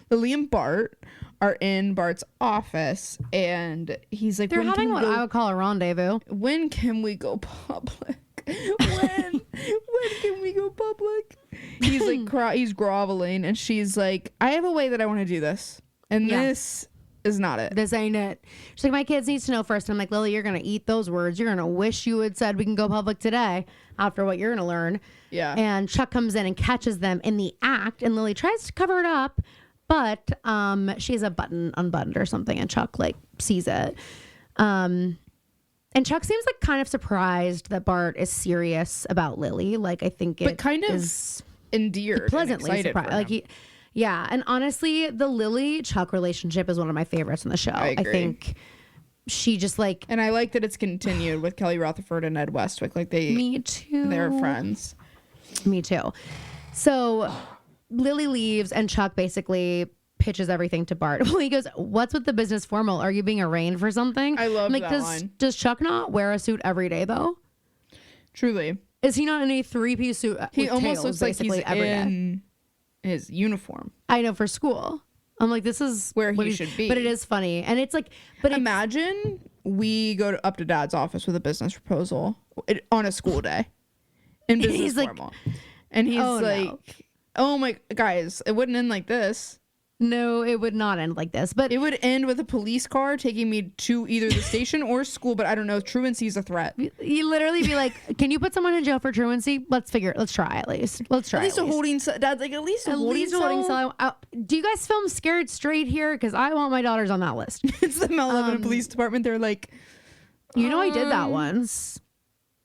Lily and Bart are in Bart's office and he's like, they're having what I would call a rendezvous. When can we go public? when can we go public? He's like he's groveling and she's like, I have a way that I want to do this and this is not it. This ain't it. She's like, my kids needs to know first. And I'm like, Lily, you're gonna eat those words. You're gonna wish you had said we can go public today after what you're gonna learn. Yeah. And Chuck comes in and catches them in the act and Lily tries to cover it up, but she has a button unbuttoned or something and Chuck like sees it. And Chuck seems like kind of surprised that Bart is serious about Lily. Like, I think it kind of is endeared, pleasantly surprised. Like, yeah. And honestly, the Lily Chuck relationship is one of my favorites in the show. I think she just like, and I like that it's continued with Kelly Rutherford and Ed Westwick. Like me too. They're friends. Me too. So Lily leaves and Chuck basically pitches everything to Bart. Well, he goes, what's with the business formal? Are you being arraigned for something? I love that line. Does Chuck not wear a suit every day though? Truly. Is he not in a 3-piece suit? He almost looks like he's in his uniform. I know, for school. I'm like, this is where he should be. But it is funny. And it's like, but imagine we go up to Dad's office with a business proposal on a school day in business formal. And he's oh my, guys, it wouldn't end like this. No, it would not end like this, but it would end with a police car taking me to either the station or school. But I don't know. Truancy's a threat. You literally be like, "Can you put someone in jail for truancy? Let's try at least. Let's try. At least a holding cell. Dad's like, at least a holding cell. Do you guys film Scared Straight here? Because I want my daughters on that list. It's the Mount Lebanon Police Department. They're like, you know, I did that once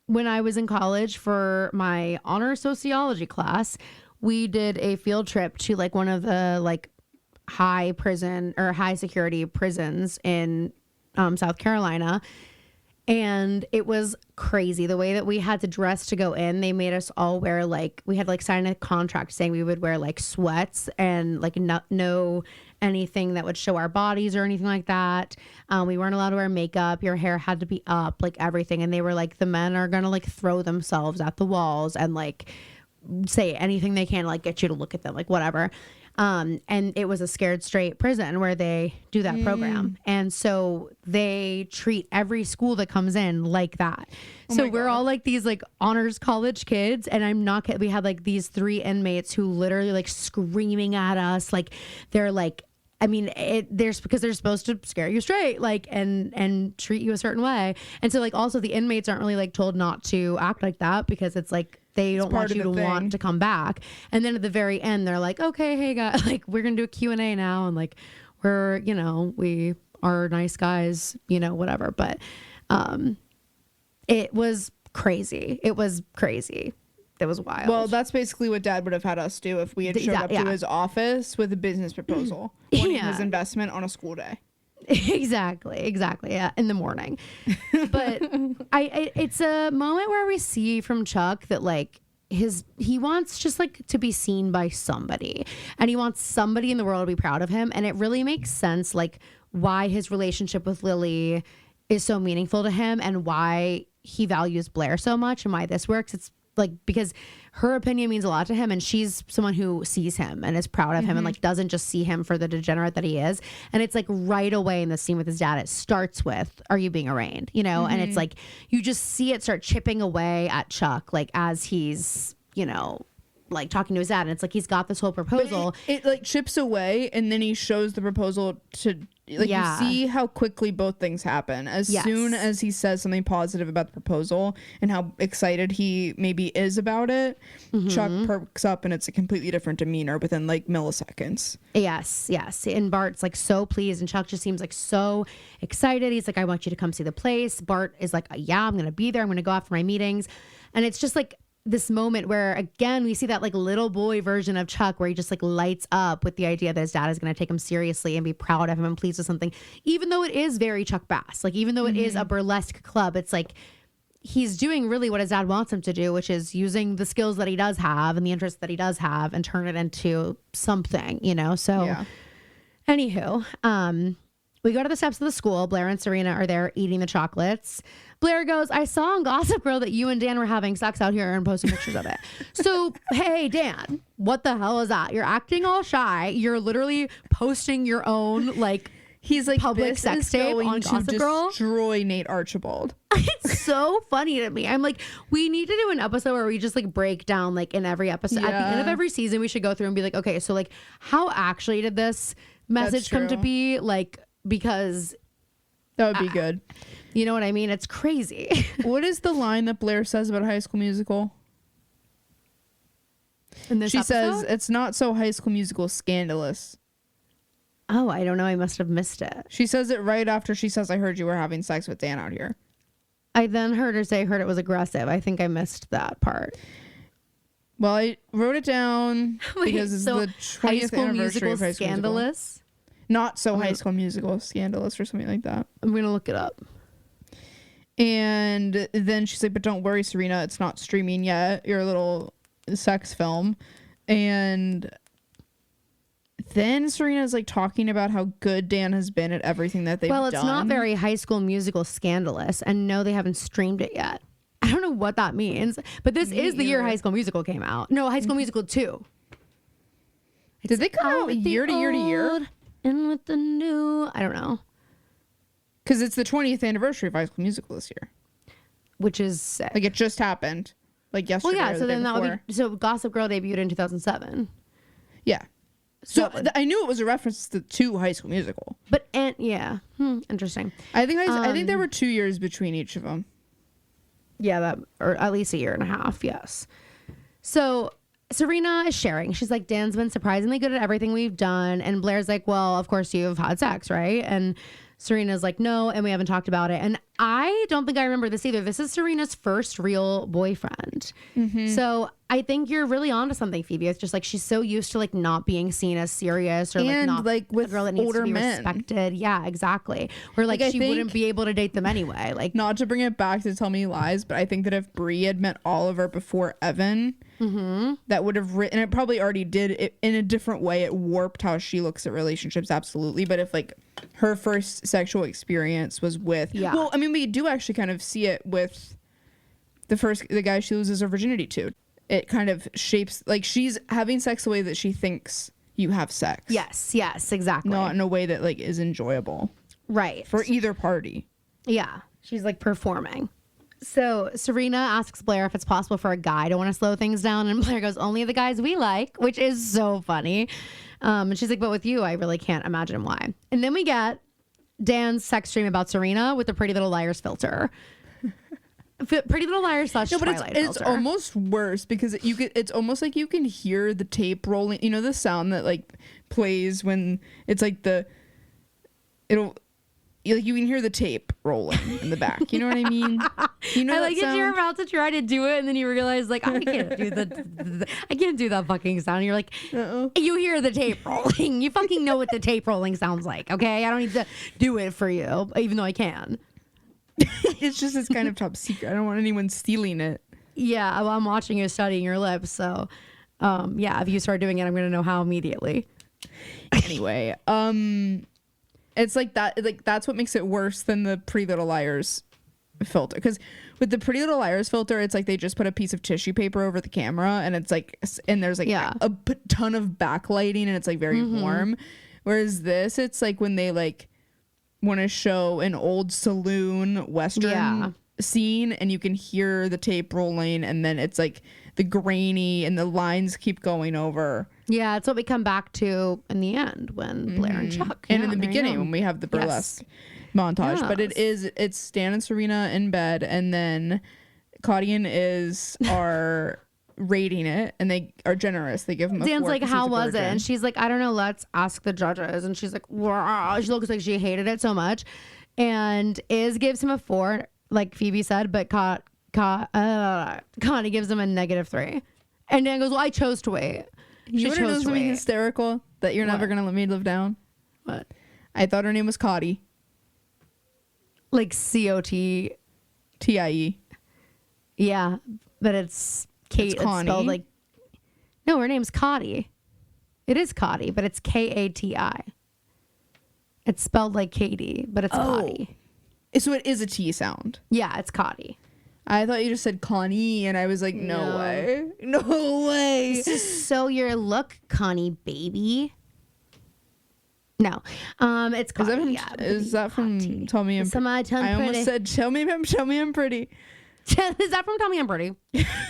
when I was in college for my honor sociology class. We did a field trip to like one of the like high prison or high security prisons in South Carolina, and it was crazy the way that we had to dress to go in. They made us all wear like, we had like sign a contract saying we would wear like sweats and like no anything that would show our bodies or anything like that. We weren't allowed to wear makeup. Your hair had to be up, like everything. And they were like, the men are gonna like throw themselves at the walls and like say anything they can, like get you to look at them, like whatever. And it was a Scared Straight prison where they do that program. And so they treat every school that comes in like that. So we're all like these like honors college kids. And I'm not kidding. We had like these 3 inmates who literally like screaming at us. Like they're like, I mean, because they're supposed to scare you straight, like, and treat you a certain way. And so like also the inmates aren't really like told not to act like that because it's like, they don't want you to want to come back. And then at the very end, they're like, okay, hey guys, like we're going to do a Q&A now. And like, we're, you know, we are nice guys, you know, whatever. But it was crazy. It was crazy. It was wild. Well, that's basically what Dad would have had us do if we had showed up to his office with a business proposal, wanting his investment on a school day. Exactly. Yeah, in the morning. But it's a moment where we see from Chuck that like he wants just like to be seen by somebody, and he wants somebody in the world to be proud of him. And it really makes sense like why his relationship with Lily is so meaningful to him and why he values Blair so much and why this works. It's like, because her opinion means a lot to him, and she's someone who sees him and is proud of him and like doesn't just see him for the degenerate that he is. And it's like right away in the scene with his dad, it starts with, "Are you being arraigned?" You know, and it's like you just see it start chipping away at Chuck, like as he's, you know, like talking to his dad, and it's like he's got this whole proposal. It like chips away, and then he shows the proposal to, like, you see how quickly both things happen. As soon as he says something positive about the proposal and how excited he maybe is about it, Chuck perks up, and it's a completely different demeanor within like milliseconds. Yes. And Bart's like so pleased, and Chuck just seems like so excited. He's like, "I want you to come see the place." Bart is like, "Yeah, I'm gonna be there. I'm gonna go out for my meetings." And it's just like this moment where, again, we see that like little boy version of Chuck where he just like lights up with the idea that his dad is going to take him seriously and be proud of him and pleased with something, even though it is very Chuck Bass. Like, even though it is a burlesque club, it's like he's doing really what his dad wants him to do, which is using the skills that he does have and the interests that he does have and turn it into something, you know? So anywho, we go to the steps of the school. Blair and Serena are there eating the chocolates. Blair goes, "I saw on Gossip Girl that you and Dan were having sex out here," and posted pictures of it. So, hey, Dan, what the hell is that? You're acting all shy. You're literally posting your own, like, he's like, public sex tape on Gossip Girl. Destroy Nate Archibald. It's so funny to me. I'm like, we need to do an episode where we just like break down, like, in every episode, at the end of every season, we should go through and be like, okay, so like, how actually did this message come to be? Like, because that would be good. You know what I mean? It's crazy. What is the line that Blair says about High School Musical? In this episode? Says, "It's not so High School Musical scandalous." Oh, I don't know. I must have missed it. She says it right after she says, "I heard you were having sex with Dan out here." I then heard her say, "Heard it was aggressive." I think I missed that part. Well, I wrote it down because it's the 20th anniversary of High School Scandalous? Musical. Not so High School Musical scandalous or something like that. I'm going to look it up. And then she's like, "But don't worry, Serena, it's not streaming yet, your little sex film." And then Serena's like talking about how good Dan has been at everything that they've done. Well, it's not very High School Musical scandalous, and no, they haven't streamed it yet. I don't know what that means, but this is the year High School Musical came out. No, High School Musical 2. Did they come out year to year to year? And with the new, I don't know. Because it's the 20th anniversary of High School Musical this year. Which is sick. Like, it just happened. Like, yesterday. Well, yeah, or so the then day that would before. be, so Gossip Girl debuted in 2007. Yeah. So I knew it was a reference to High School Musical. But, and yeah. Interesting. I think there were 2 years between each of them. Yeah, that, or at least a year and a half, yes. So Serena is sharing. She's like, "Dan's been surprisingly good at everything we've done." And Blair's like, "Well, of course you've had sex, right?" And Serena's like, "No, and we haven't talked about it." And I don't think I remember this either. This is Serena's first real boyfriend. So I think you're really onto something, Phoebe. It's just like she's so used to like not being seen as serious or and like not like with a girl that needs older to be men. respected. Yeah, exactly. Where like I she wouldn't be able to date them anyway. Like, not to bring it back to Tell Me Lies, but I think that if Brie had met Oliver before Evan, that would have written, and it probably already did it in a different way. It warped how she looks at relationships, absolutely. But if like her first sexual experience was with, well, I mean, we do actually kind of see it with the guy she loses her virginity to. It kind of shapes, like, she's having sex the way that she thinks you have sex. Yes, exactly. Not in a way that like is enjoyable. Right. For either party. Yeah. She's like performing. So Serena asks Blair if it's possible for a guy to want to slow things down. And Blair goes, "Only the guys we like," which is so funny. And she's like, "But with you, I really can't imagine why." And then we get Dan's sex stream about Serena with the Pretty Little Liars filter. Pretty Little Liars / No, but Twilight it's filter. almost worse because it's almost like you can hear the tape rolling. You know the sound that like plays when it's like you can hear the tape rolling in the back. You know what I mean? You know, I like that you're about to try to do it, and then you realize like I can't do I can't do that fucking sound. You're like, you hear the tape rolling. You fucking know what the tape rolling sounds like. Okay, I don't need to do it for you, even though I can. It's kind of top secret. I don't want anyone stealing it. Yeah, well, I'm watching you studying your lips, so yeah, if you start doing it, I'm gonna know how immediately. Anyway, it's like that. Like that's what makes it worse than the Pretty Little Liars filter, because with the Pretty Little Liars filter, it's like they just put a piece of tissue paper over the camera, and it's like, and there's like a ton of backlighting, and it's like very warm. Whereas this, it's like when they like want to show an old saloon western scene, and you can hear the tape rolling, and then it's like the grainy and the lines keep going over. Yeah, it's what we come back to in the end when Blair and Chuck. And in the beginning when we have the burlesque montage. Yes. But it's Stan and Serena in bed, and then Cotty and Iz are rating it, and they are generous. They give him a Dan's 4 like, how was it? virgin. And she's like, I don't know, let's ask the judges. And she's like, wow. She looks like she hated it so much. And Iz gives him a 4, like Phoebe said, but Connie gives him a -3. And Dan goes, well, I chose to wait. You would have known something hysterical that you're never going to let me live down? What? I thought her name was Cotty. Like COTTIE. Yeah, but it's Kate. It's spelled like, no, her name's Cotty. It is Cotty, but it's KATI. It's spelled like Katie, but it's Cotty. So it is a T sound. Yeah, it's Cotty. I thought you just said Connie, and I was like, no way. No way. This is so your look, Connie, baby. No. It's Cotty. Is that from Tell Me I'm Pretty? I almost said, Show me I'm pretty. Is that from Tell Me I'm Pretty?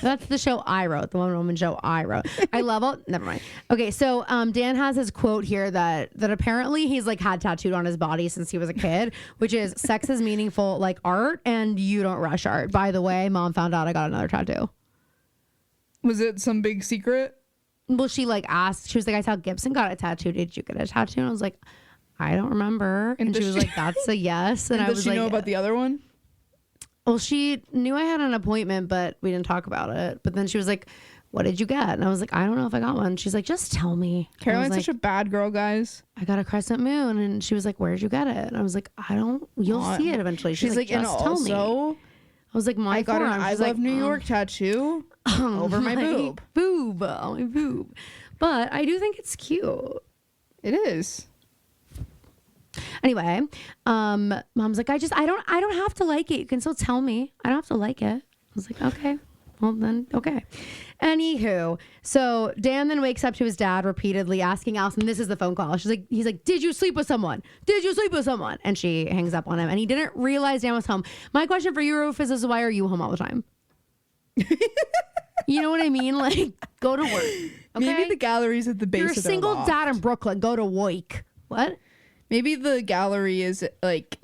That's the show I wrote, the one woman show I wrote. I love it. Never mind. Okay, so Dan has his quote here that apparently he's like had tattooed on his body since he was a kid, which is sex is meaningful like art, and you don't rush art. By the way, Mom found out I got another tattoo. Was it some big secret? Well, she like asked, she was like, I saw Gibson got a tattoo. Did you get a tattoo? And I was like, I don't remember. And she was like, that's a yes. And I was like, does she know about the other one? Well, she knew I had an appointment, but we didn't talk about it. But then she was like, what did you get? And I was like, I don't know if I got one. She's like, just tell me. Caroline's such a bad girl, guys. I got a crescent moon. And she was like, where'd you get it? And I was like, you'll see it eventually. She's like, just tell me. I was like, I got an I Love New York tattoo over my boob. My boob. But I do think it's cute. It is. Anyway, Mom's like, I don't have to like it. You can still tell me. I don't have to like it. I was like, okay, well then, okay. Anywho, so Dan then wakes up to his dad repeatedly asking Allison, this is the phone call. He's like, did you sleep with someone? Did you sleep with someone? And she hangs up on him, and he didn't realize Dan was home. My question for you, Rufus, is why are you home all the time? You know what I mean? Like, go to work. Okay? Maybe the gallery's at the base of their loft. You're a single dad in Brooklyn. Go to work. What? Maybe the gallery is like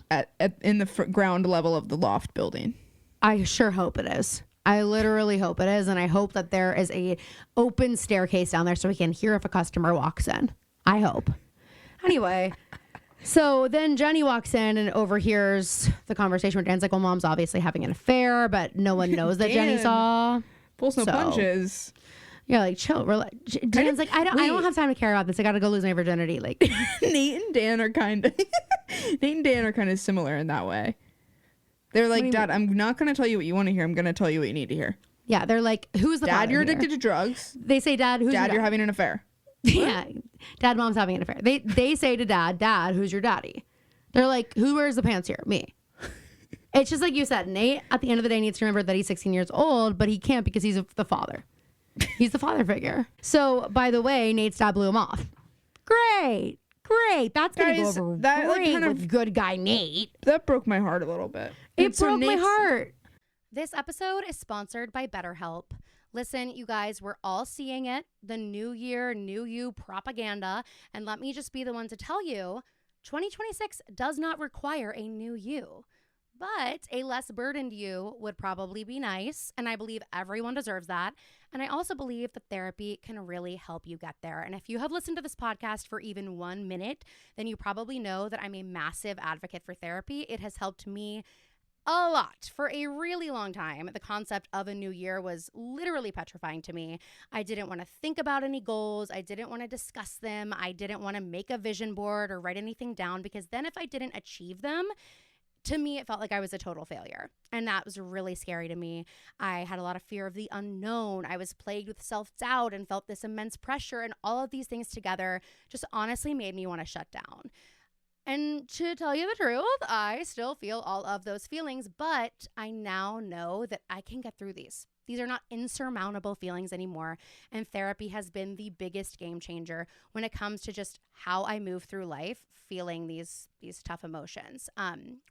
in the ground level of the loft building. I sure hope it is. I literally hope it is. And I hope that there is a open staircase down there so we can hear if a customer walks in. I hope. Anyway, so then Jenny walks in and overhears the conversation where Dan's like, well, Mom's obviously having an affair, but no one knows that Jenny saw. Pulls no punches. Yeah, like chill. Dan's like, I don't have time to care about this. I got to go lose my virginity. Like Nate and Dan are kind of similar in that way. They're like, Dad, I'm not going to tell you what you want to hear. I'm going to tell you what you need to hear. Yeah, they're like, who's the Dad? You're here? addicted to drugs. They say, Dad, who's Dad? You're having an affair. Yeah, Dad, Mom's having an affair. They say to Dad, who's your daddy? They're like, who wears the pants here? Me. It's just like you said, Nate. At the end of the day, needs to remember that he's 16 years old, but he can't because he's the father. He's the father figure. So, by the way, Nate's dad blew him off. Great. That's going to go over great with good guy Nate. That broke my heart a little bit. It broke my heart. This episode is sponsored by BetterHelp. Listen, you guys, we're all seeing it. The new year, new you propaganda. And let me just be the one to tell you, 2026 does not require a new you. But a less burdened you would probably be nice, and I believe everyone deserves that. And I also believe that therapy can really help you get there. And if you have listened to this podcast for even 1 minute, then you probably know that I'm a massive advocate for therapy. It has helped me a lot. For a really long time, the concept of a new year was literally petrifying to me. I didn't want to think about any goals. I didn't want to discuss them. I didn't want to make a vision board or write anything down, because then if I didn't achieve them, to me, it felt like I was a total failure. And that was really scary to me. I had a lot of fear of the unknown. I was plagued with self-doubt and felt this immense pressure. And all of these things together just honestly made me want to shut down. And to tell you the truth, I still feel all of those feelings, but I now know that I can get through these. These are not insurmountable feelings anymore. And therapy has been the biggest game changer when it comes to just how I move through life, feeling these tough emotions.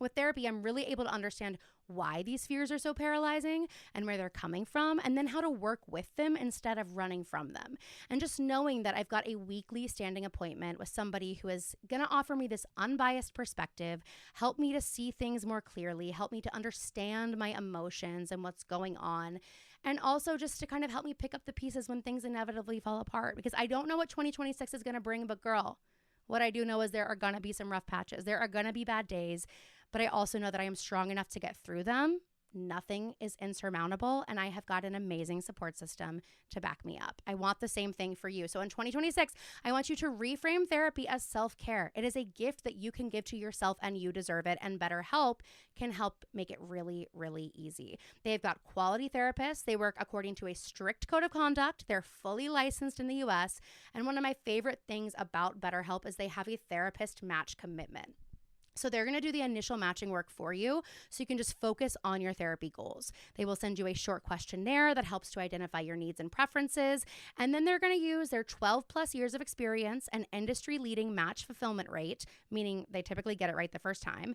With therapy, I'm really able to understand why these fears are so paralyzing and where they're coming from, and then how to work with them instead of running from them. And just knowing that I've got a weekly standing appointment with somebody who is going to offer me this unbiased perspective, help me to see things more clearly, help me to understand my emotions and what's going on, and also just to kind of help me pick up the pieces when things inevitably fall apart. Because I don't know what 2026 is going to bring, but girl, what I do know is there are going to be some rough patches. There are going to be bad days, but I also know that I am strong enough to get through them. Nothing is insurmountable, and I have got an amazing support system to back me up. I want the same thing for you. So in 2026, I want you to reframe therapy as self-care. It is a gift that you can give to yourself, and you deserve it, and BetterHelp can help make it really, really easy. They've got quality therapists. They work according to a strict code of conduct. They're fully licensed in the US, and one of my favorite things about BetterHelp is they have a therapist match commitment. So they're going to do the initial matching work for you so you can just focus on your therapy goals. They will send you a short questionnaire that helps to identify your needs and preferences. And then they're going to use their 12 plus years of experience and industry leading match fulfillment rate, meaning they typically get it right the first time.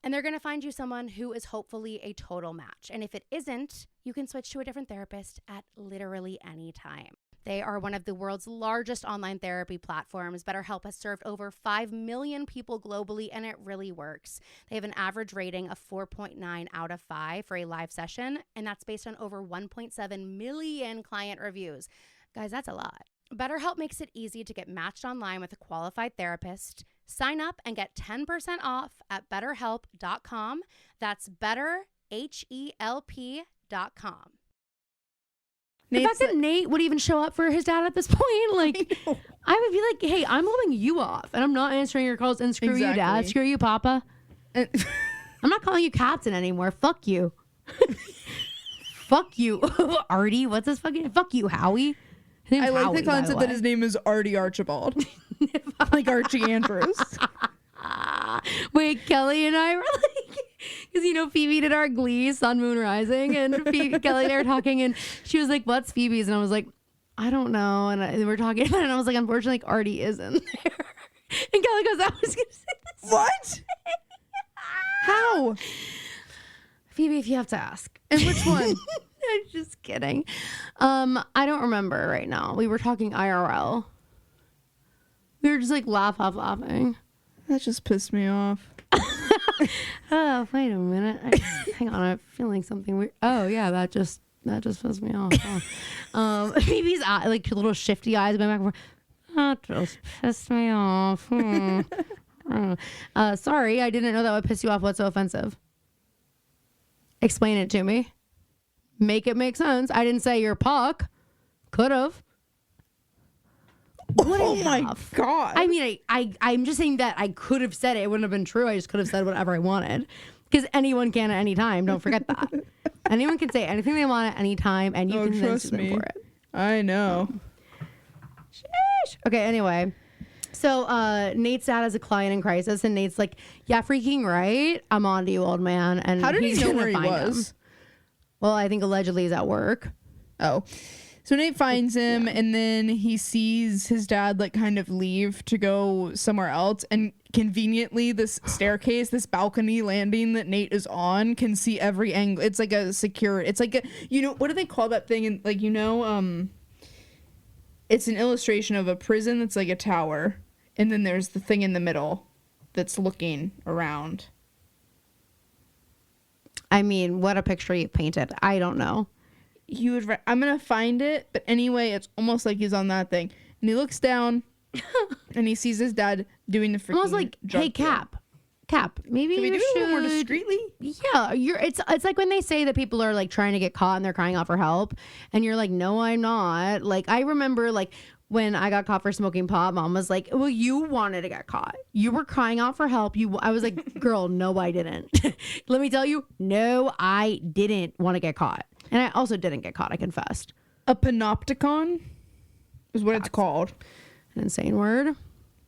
And they're going to find you someone who is hopefully a total match. And if it isn't, you can switch to a different therapist at literally any time. They are one of the world's largest online therapy platforms. BetterHelp has served over 5 million people globally, and it really works. They have an average rating of 4.9 out of 5 for a live session, and that's based on over 1.7 million client reviews. Guys, that's a lot. BetterHelp makes it easy to get matched online with a qualified therapist. Sign up and get 10% off at betterhelp.com. That's betterhelp.com. The fact that Nate would even show up for his dad at this point, like, I would be like, hey, I'm blowing you off, and I'm not answering your calls, and screw you, Dad. Screw you, Papa. I'm not calling you Captain anymore. Fuck you. Fuck you, Artie. What's this fucking... Fuck you, Howie. I like Howie, the concept that his name is Artie Archibald. Like Archie Andrews. Wait, Kelly and I were like... Because, you know, Phoebe did our Glee, Sun, Moon, Rising, and Kelly and I were talking, and she was like, what's Phoebe's? And I was like, I don't know. And we were talking about it, and I was like, unfortunately, like, Artie isn't there. And Kelly goes, I was going to say this. What? How? Phoebe, if you have to ask. And which one? I'm just kidding. I don't remember right now. We were talking IRL. We were just like laughing. That just pissed me off. Oh, wait a minute. Hang on, I'm feeling something weird. Oh yeah, that just pissed me off. Oh. Phoebe's like little shifty eyes going back and forth. That just pissed me off. Sorry, I didn't know that would piss you off. What's so offensive? Explain it to me. Make it make sense. I didn't say you're puck. Could have. Oh my God. I mean, I'm just saying that I could have said it. It wouldn't have been true. I just could have said whatever I wanted. Because anyone can at any time. Don't forget that. Anyone can say anything they want at any time, and you can trust me for it. I know. Sheesh. Okay, anyway. So Nate's dad has a client in crisis, and Nate's like, yeah, freaking right. I'm on to you, old man. And how did he know where he was? Well, I think allegedly he's at work. Oh. So Nate finds him, and then he sees his dad like kind of leave to go somewhere else, and conveniently this staircase, this balcony landing that Nate is on, can see every angle. It's like a secure, it's like a, you know, what do they call that thing? And like, you know, it's an illustration of a prison that's like a tower, and then there's the thing in the middle that's looking around. I mean, what a picture you painted. I don't know. I'm gonna find it, but anyway, it's almost like he's on that thing, and he looks down and he sees his dad doing the freaking almost like, hey, Cap, maybe can we you do should it more discreetly? Yeah, it's like when they say that people are like trying to get caught and they're crying out for help, and you're like, no, I'm not. Like, I remember like when I got caught for smoking pot, Mom was like, well, you wanted to get caught. You were crying out for help. I was like, girl, no, I didn't. Let me tell you, no, I didn't want to get caught. And I also didn't get caught, I confessed. A panopticon is what it's called. An insane word.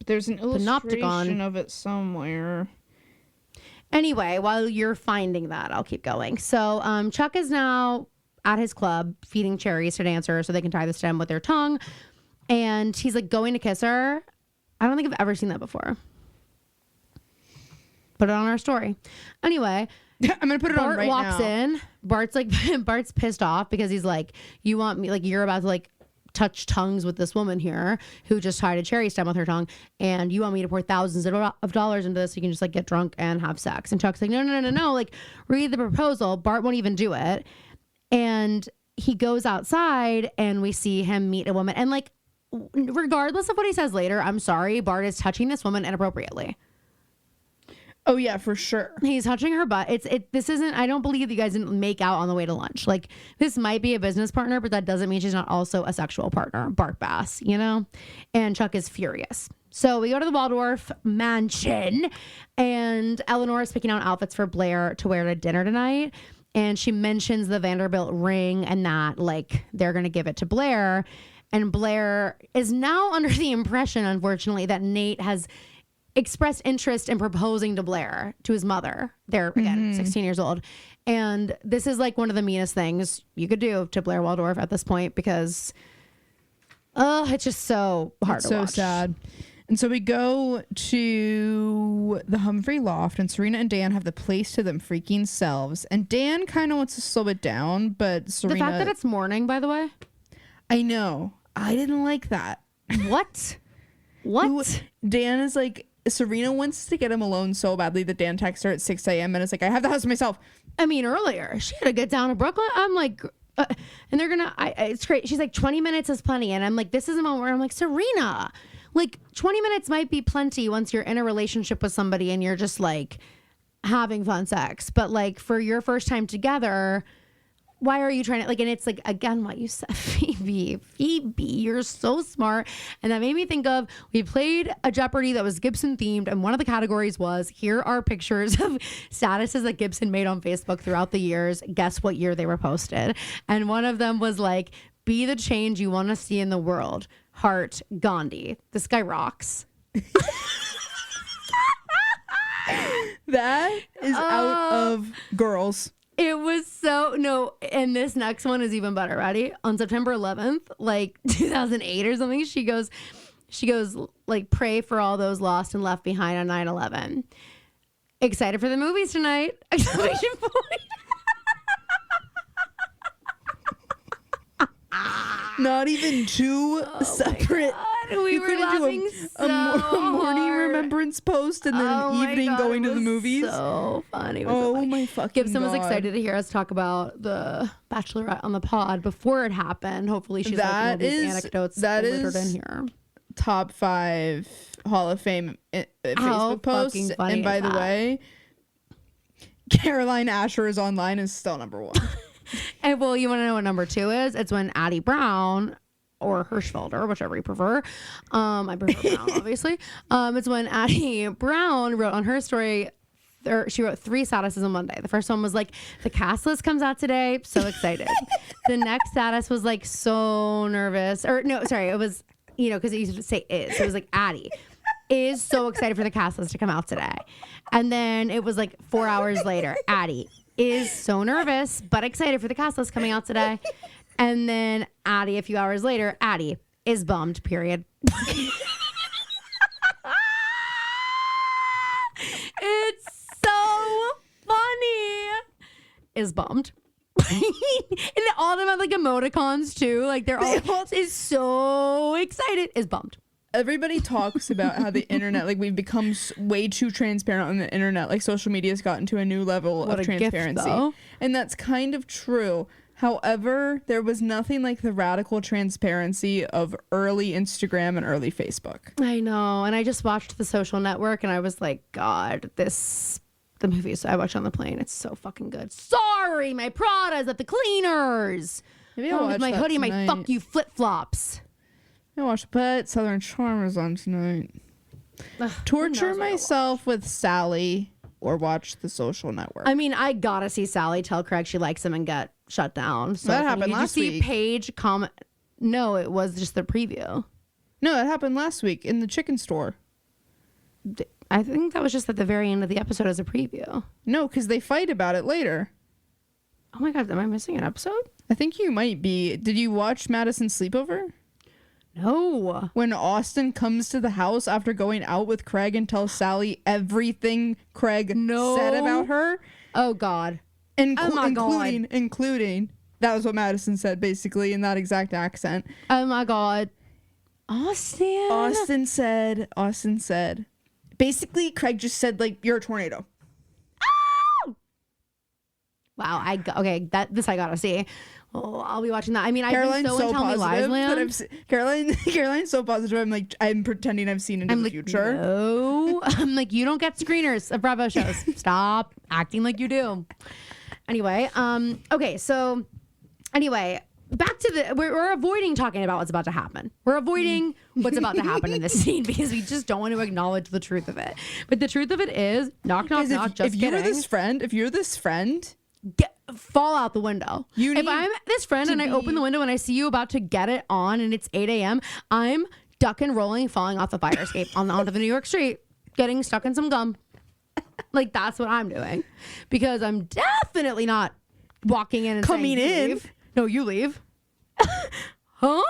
There's an illustration of it somewhere. Anyway, while you're finding that, I'll keep going. So Chuck is now at his club feeding cherries to dancers so they can tie the stem with their tongue. And he's like going to kiss her. I don't think I've ever seen that before. Put it on our story. Anyway, I'm going to put it on right now. Bart walks in. Bart's pissed off because he's like, you want me, like, you're about to like touch tongues with this woman here who just tied a cherry stem with her tongue, and you want me to pour thousands of dollars into this so you can just like get drunk and have sex. And Chuck's like, no, like, read the proposal. Bart won't even do it. And he goes outside and we see him meet a woman, and like, regardless of what he says later, I'm sorry, Bart is touching this woman inappropriately. Oh yeah, for sure. He's touching her butt. This isn't, I don't believe you guys didn't make out on the way to lunch. Like, this might be a business partner, but that doesn't mean she's not also a sexual partner. Bart Bass, you know? And Chuck is furious. So we go to the Waldorf mansion, and Eleanor is picking out outfits for Blair to wear to dinner tonight. And she mentions the Vanderbilt ring and that like they're going to give it to Blair. And Blair is now under the impression, unfortunately, that Nate has expressed interest in proposing to Blair, to his mother. They're, again, 16 years old. And this is like one of the meanest things you could do to Blair Waldorf at this point, because it's just so hard to watch. So sad. And so we go to the Humphrey loft, and Serena and Dan have the place to them freaking selves. And Dan kind of wants to slow it down, but Serena... The fact that it's morning, by the way. I know. I didn't like that. What? Dan is like... Serena wants to get him alone so badly that Dan texts her at 6 a.m. and it's like, I have the house to myself. I mean, earlier, she had to get down to Brooklyn. I'm like... and they're gonna... it's great. She's like, 20 minutes is plenty. And I'm like, this is a moment where I'm like, Serena... Like, 20 minutes might be plenty once you're in a relationship with somebody and you're just like having fun sex. But like, for your first time together, why are you trying to, like, and it's like, again, what you said, Phoebe, you're so smart. And that made me think of, we played a Jeopardy that was Gibson themed, and one of the categories was, here are pictures of statuses that Gibson made on Facebook throughout the years. Guess what year they were posted. And one of them was like, be the change you want to see in the world. Heart, Gandhi. This guy rocks. That is out of Girls. It was so, no, and this next one is even better. Ready? On September 11th, like 2008 or something, she goes, like, pray for all those lost and left behind on 9/11. Excited for the movies tonight. Exclamation point. Not even two separate. We were laughing a morning remembrance post and then evening going to the movies. So funny. Oh my fucking Gibson God. was excited to hear us talk about the Bachelorette on the pod before it happened. Hopefully she's like one of these anecdotes that is in here. Top 5 Hall of Fame Facebook posts. And by the way, Caroline Asher is online is still number 1. And well, you want to know what number 2 is? It's when Addie Brown or Hirschfelder, whichever you prefer. I prefer Brown, obviously. It's when Addie Brown wrote on her story, she wrote 3 statuses on Monday. The first one was like, the cast list comes out today. So excited. The next status was like, so nervous. Or no, sorry. It was, you know, because it used to say is. So it was like, Addie is so excited for the cast list to come out today. And then it was like 4 hours later, Addie is so nervous but excited for the cast list coming out today. And then Addie, a few hours later, Addie is bummed, period. It's so funny. Is bummed. And all of them have like emoticons too. Like they're all is so excited. Is bummed. Everybody talks about how the internet, like we've become way too transparent on the internet. Like social media has gotten to a new level of transparency. Gift, and that's kind of true. However, there was nothing like the radical transparency of early Instagram and early Facebook. I know. And I just watched The Social Network and I was like, God, the movies I watched on the plane, it's so fucking good. Sorry, my Prada's at the cleaners. Maybe I'll watch my hoodie, tonight. my fuck you flip-flops. I watched Pet Southern Charmers on tonight. Torture myself with Sally or watch The Social Network. I mean, I gotta see Sally tell Craig she likes him and get shut down. So that happened last week. Did you see Paige comment? No, it was just the preview. No, it happened last week in the chicken store. I think that was just at the very end of the episode as a preview. No, because they fight about it later. Oh my God, am I missing an episode? I think you might be. Did you watch Madison's Sleepover? No. When Austin comes to the house after going out with Craig and tells Sally everything Craig said about her. Oh God. Including that was what Madison said basically in that exact accent. Oh my God. Austin said basically Craig just said like you're a tornado. Wow, this I gotta see. Oh, I'll be watching that. I mean, Caroline's I've been so in Tell Me Lies land. Caroline's so positive. I'm pretending I've seen into the future. No, I'm like, you don't get screeners of Bravo shows. Stop acting like you do. Anyway, okay, so anyway, back to we're avoiding talking about what's about to happen. We're avoiding what's about to happen in this scene because we just don't want to acknowledge the truth of it. But the truth of it is, knock, knock, knock. Just kidding. If you're this friend. Fall out the window. If I'm this friend and I open the window and I see you about to get it on and it's 8 a.m., I'm ducking, rolling, falling off the fire escape onto the New York street, getting stuck in some gum. Like, that's what I'm doing. Because I'm definitely not walking in and coming saying, in. Leave. No, you leave. Huh?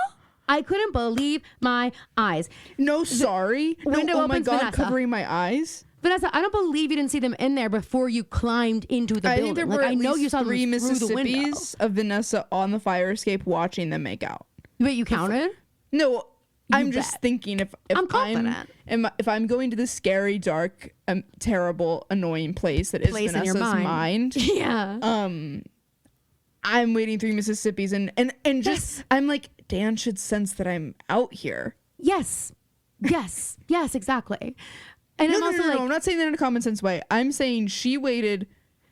I couldn't believe my eyes. No, sorry. Window oh my opens, God, Vanessa. covering my eyes. Vanessa, I don't believe you didn't see them in there before you climbed into the building. I think there were I know you saw three them through the window. Mississippis of Vanessa on the fire escape watching them make out. Wait, you counted? No, I'm just thinking if I'm confident. If I'm going to the scary, dark, terrible, annoying place that is Vanessa's in your mind. Yeah. I'm waiting 3 Mississippis and just I'm like, Dan should sense that I'm out here. Yes, exactly. And no, I'm not saying that in a common sense way. I'm saying she waited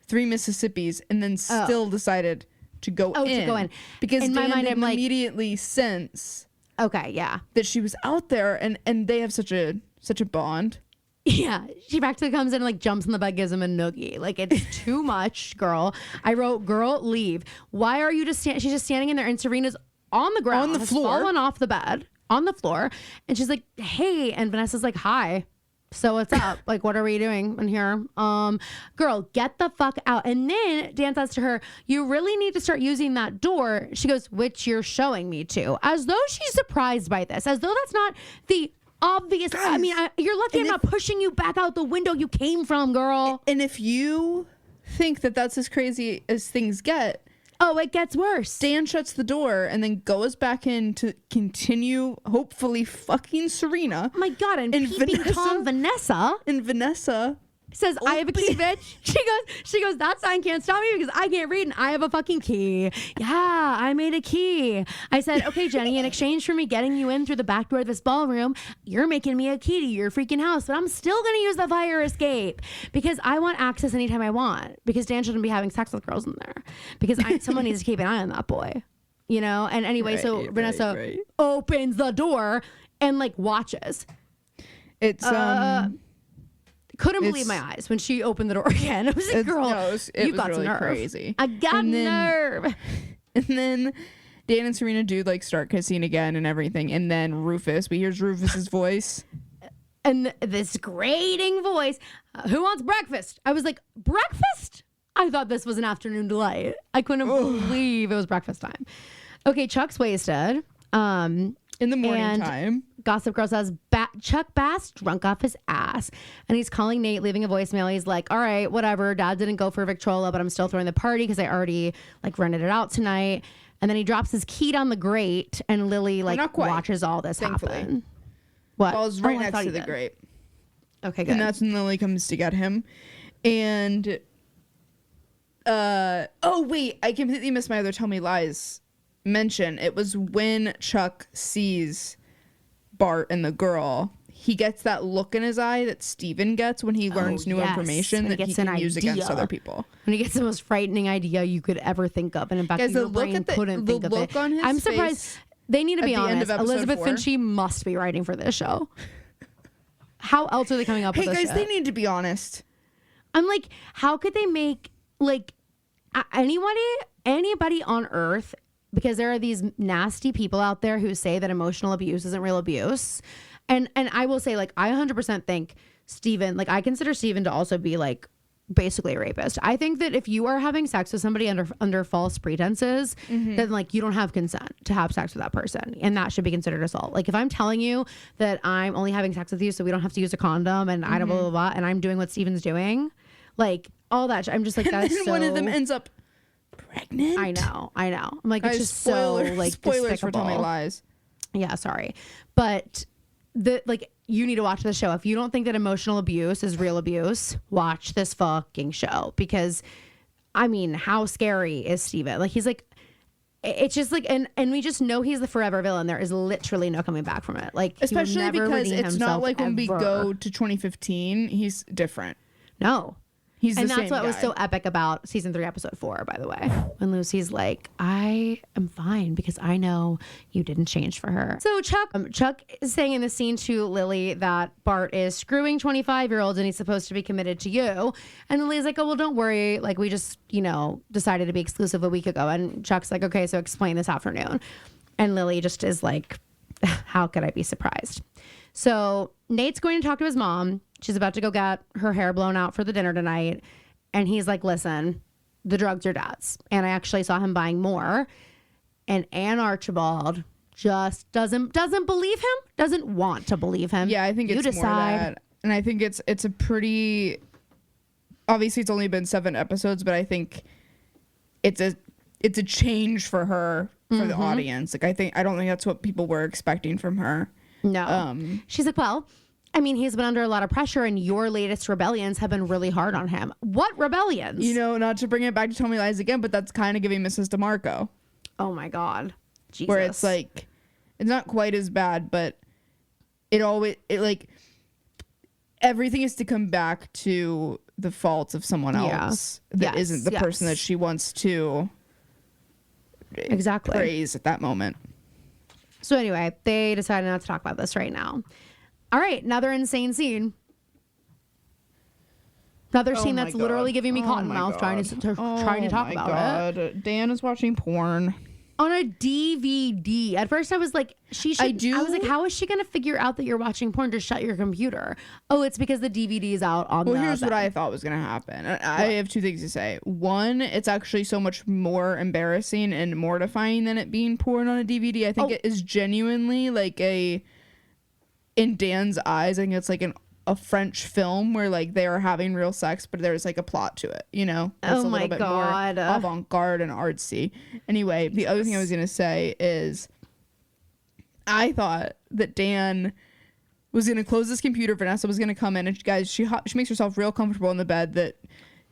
3 Mississippis and then still decided to go in. Because in Dan my mind, I'm like, immediately sense. Okay, yeah. That she was out there and they have such a bond. Yeah, she practically comes in and like jumps in the bed, gives him a noogie. Like, it's too much, girl. I wrote, girl, leave. Why are you just she's just standing in there and Serena's on the ground. On the floor. Fallen off the bed. On the floor. And she's like, hey. And Vanessa's like, hi. So what's up? Like, what are we doing in here? Girl, get the fuck out. And then Dan says to her, you really need to start using that door. She goes, which you're showing me to. As though she's surprised by this. As though that's not the obvious. Guys, I mean, you're lucky I'm not pushing you back out the window you came from, girl. And if you think that that's as crazy as things get. Oh, it gets worse. Dan shuts the door and then goes back in to continue, hopefully, fucking Serena. Oh my God, and peeping Tom Vanessa. And Vanessa says, I have a key, bitch. She goes, that sign can't stop me because I can't read and I have a fucking key. Yeah, I made a key. I said, okay, Jenny, in exchange for me getting you in through the back door of this ballroom, you're making me a key to your freaking house, but I'm still going to use the fire escape because I want access anytime I want because Dan shouldn't be having sex with girls in there because someone needs to keep an eye on that boy, you know? And anyway, so Vanessa opens the door and like watches. It's, couldn't believe my eyes when she opened the door again. It was like, girl, you got really some nerve. Crazy. I got nerve. And then Dan and Serena do like start kissing again and everything. And then we hear Rufus's voice. And this grating voice, who wants breakfast? I was like, breakfast? I thought this was an afternoon delight. I couldn't believe it was breakfast time. Okay, Chuck's wasted. In the morning time. Gossip Girl says, Chuck Bass drunk off his ass. And he's calling Nate, leaving a voicemail. He's like, all right, whatever. Dad didn't go for Victrola, but I'm still throwing the party because I already like rented it out tonight. And then he drops his key down the grate and Lily like watches all this happen. What? Falls right next to the grate. Okay, good. And that's when Lily comes to get him. And oh wait, I completely missed my other Tell Me Lies mention. It was when Chuck sees Bart and the girl, he gets that look in his eye that Steven gets when he learns new information that he can use against other people. When he gets the most frightening idea you could ever think of, and in fact, your brain couldn't think of it. I'm surprised. They need to be honest. Elizabeth Finchie must be writing for this show. How else are they coming up with this? Hey guys, they need to be honest. I'm like, how could they make like anybody on Earth? Because there are these nasty people out there who say that emotional abuse isn't real abuse. And I will say, like, I 100% think Steven, like I consider Steven to also be like basically a rapist. I think that if you are having sex with somebody under false pretenses, then like you don't have consent to have sex with that person, and that should be considered assault. Like if I'm telling you that I'm only having sex with you so we don't have to use a condom and I don't blah blah blah, and I'm doing what Steven's doing, like all that I'm just like, that's so... one of them ends up pregnant. I know I'm like, Guys, it's just so like spoilers despicable. for telling lies. Yeah, sorry, but you need to watch the show. If you don't think that emotional abuse is real abuse, watch this fucking show, because I mean, how scary is Steven? Like he's like, it's just like, and we just know he's the forever villain. There is literally no coming back from it. Like especially because it's not like when we ever. go to 2015, he's different. No. And that's what was so epic about season 3, episode 4, by the way, when Lucy's like, I am fine because I know you didn't change for her. So Chuck is saying in the scene to Lily that Bart is screwing 25-year-olds and he's supposed to be committed to you. And Lily's like, oh, well, don't worry. Like, we just, decided to be exclusive a week ago. And Chuck's like, okay, so explain this afternoon. And Lily just is like, how could I be surprised? So Nate's going to talk to his mom. She's about to go get her hair blown out for the dinner tonight. And he's like, listen, the drugs are Dad's. And I actually saw him buying more. And Ann Archibald just doesn't believe him, doesn't want to believe him. Yeah, I think it's more that. And I think it's a pretty... Obviously, it's only been 7 episodes, but I think it's a change for her, for the audience. Like, I don't think that's what people were expecting from her. No. She's like, well, I mean, he's been under a lot of pressure, and your latest rebellions have been really hard on him. What rebellions? Not to bring it back to Tell Me Lies again, but that's kind of giving Mrs. DeMarco. Oh my God. Jesus. Where it's like, it's not quite as bad, but it like, everything is to come back to the faults of someone else that isn't the person that she wants to praise at that moment. So anyway, they decided not to talk about this right now. All right, another insane scene. Another scene that's literally giving me cotton mouth trying to talk about it. Dan is watching porn on a DVD. At first I was like, I was like, how is she going to figure out that you're watching porn? Just shut your computer. Oh, it's because the DVD is out on here's what I thought was going to happen. I have 2 things to say. One, it's actually so much more embarrassing and mortifying than it being porn on a DVD. I think it is genuinely like in Dan's eyes, I think it's like a French film where like they are having real sex, but there's like a plot to it, That's a little bit more avant-garde and artsy. Anyway, the other thing I was going to say is I thought that Dan was going to close his computer. Vanessa was going to come in, and guys, she makes herself real comfortable in the bed that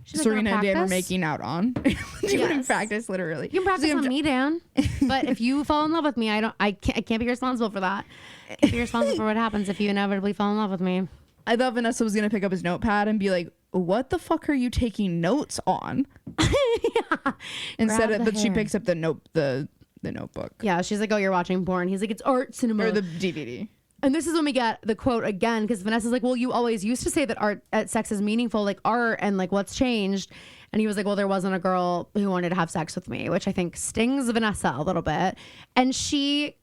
Serena and Dan were making out on. Doing practice, literally. You can practice on me, Dan. But if you fall in love with me, I can't be responsible for that. I can't be responsible for what happens if you inevitably fall in love with me. I thought Vanessa was going to pick up his notepad and be like, what the fuck are you taking notes on? Instead of, but she picks up the notebook. Yeah, she's like, oh, you're watching porn. He's like, it's art cinema. Or the DVD. And this is when we get the quote again, because Vanessa's like, well, you always used to say that sex is meaningful, like art, and like what's changed. And he was like, well, there wasn't a girl who wanted to have sex with me, which I think stings Vanessa a little bit. And she's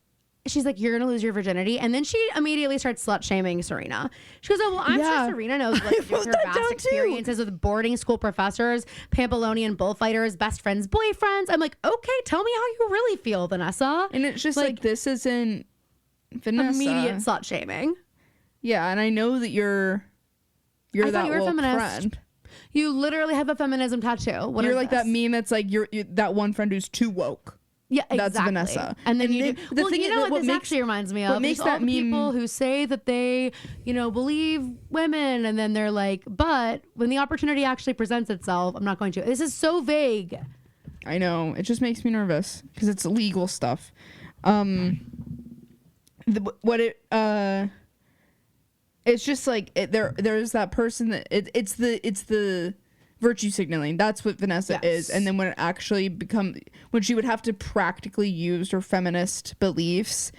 like, you're going to lose your virginity. And then she immediately starts slut shaming Serena. She goes, oh, well, I'm sure Serena knows what to do with her vast experiences with boarding school professors, Pampelonian bullfighters, best friends, boyfriends. I'm like, okay, tell me how you really feel, Vanessa. And it's just like this isn't Vanessa. Immediate slut shaming. Yeah, and I know that you're that little friend. You literally have a feminism tattoo. You're like that meme that's like you're that one friend who's too woke. Yeah, exactly. That's Vanessa. And then this actually reminds me of what makes that meme, people who say that they, believe women, and then they're like, but when the opportunity actually presents itself, I'm not going to. This is so vague. I know. It just makes me nervous because it's legal stuff. It's just like there's that person that it's the virtue signaling. That's what Vanessa is. And then when it actually when she would have to practically use her feminist beliefs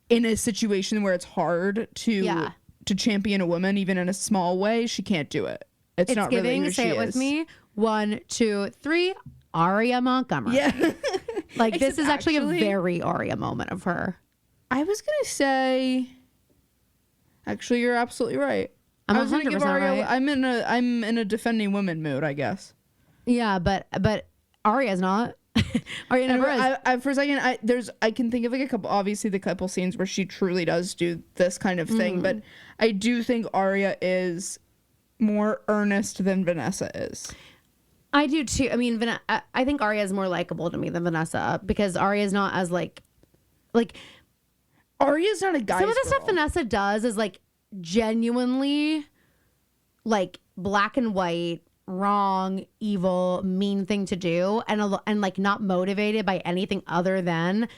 in a situation where it's hard to champion a woman, even in a small way, she can't do it. It's not really who say she it is. With me. 1, 2, 3. Aria Montgomery. Yeah. Like this is actually a very Aria moment of her. I was gonna say, actually, you're absolutely right. I'm I was gonna 100% give Arya. right. I'm in a defending women mood, I guess. Yeah, but Arya's not. Arya never is. I for a second, I can think of like a couple, obviously the couple scenes where she truly does do this kind of thing, but I do think Arya is more earnest than Vanessa is. I do too. I mean, I think Arya is more likable to me than Vanessa because Arya is not as like Arya's not a guy's some of the girl. stuff Vanessa does is like genuinely like black and white, wrong, evil, mean thing to do, and like not motivated by anything other than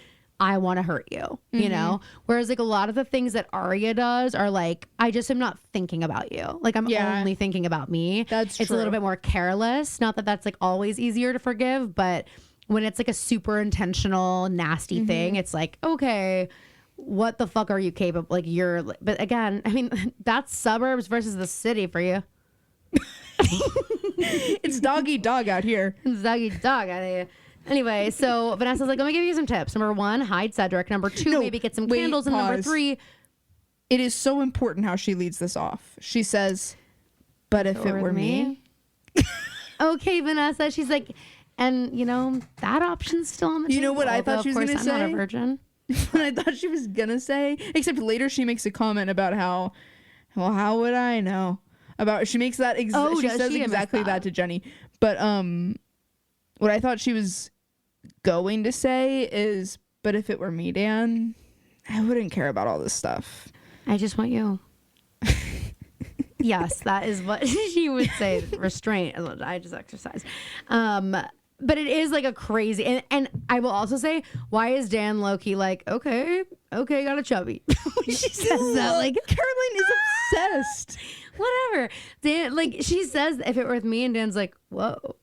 I want to hurt you, you know? Whereas like a lot of the things that Arya does are like, I just am not thinking about you. Like I'm only thinking about me. That's It's true. a little bit more careless. Not that that's like always easier to forgive, but when it's like a super intentional, nasty thing, it's like, okay, what the fuck are you capable? Like but again, I mean, that's suburbs versus the city for you. It's dog eat dog out here. It's dog eat dog out here. Anyway, so Vanessa's like, let me give you some tips. Number 1, hide Cedric. Number 2, maybe get some candles. And number 3, it is so important how she leads this off. She says, but if it were me. Okay, Vanessa. She's like, and you know, that option's still on the table. You know what I thought she was going to say? I'm not a virgin. What I thought she was going to say, except later she makes a comment about how, well, how would I know? About, she makes that, she says exactly that to Jenny. But, what I thought she was going to say is, but if it were me, Dan, I wouldn't care about all this stuff. I just want you. Yes, that is what she would say. Restraint. I just exercise. But it is like a crazy, and I will also say, why is Dan low-key like, okay, got a chubby. She says that like Caroline is obsessed. Whatever. Dan, like she says, if it were with me, and Dan's like, whoa.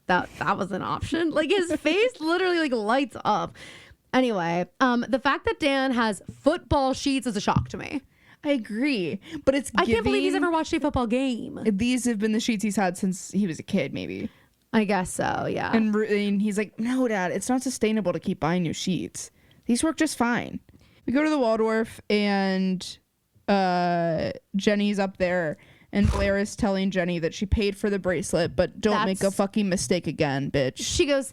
That was an option. Like his face literally like lights up. Anyway, the fact that Dan has football sheets is a shock to me. I agree, but I can't believe he's ever watched a football game. These have been the sheets he's had since he was a kid, maybe. I guess so, yeah. And he's like, no, Dad, it's not sustainable to keep buying new sheets. These work just fine. We go to the Waldorf, and Jenny's up there. And Blair is telling Jenny that she paid for the bracelet, but don't make a fucking mistake again, bitch. She goes,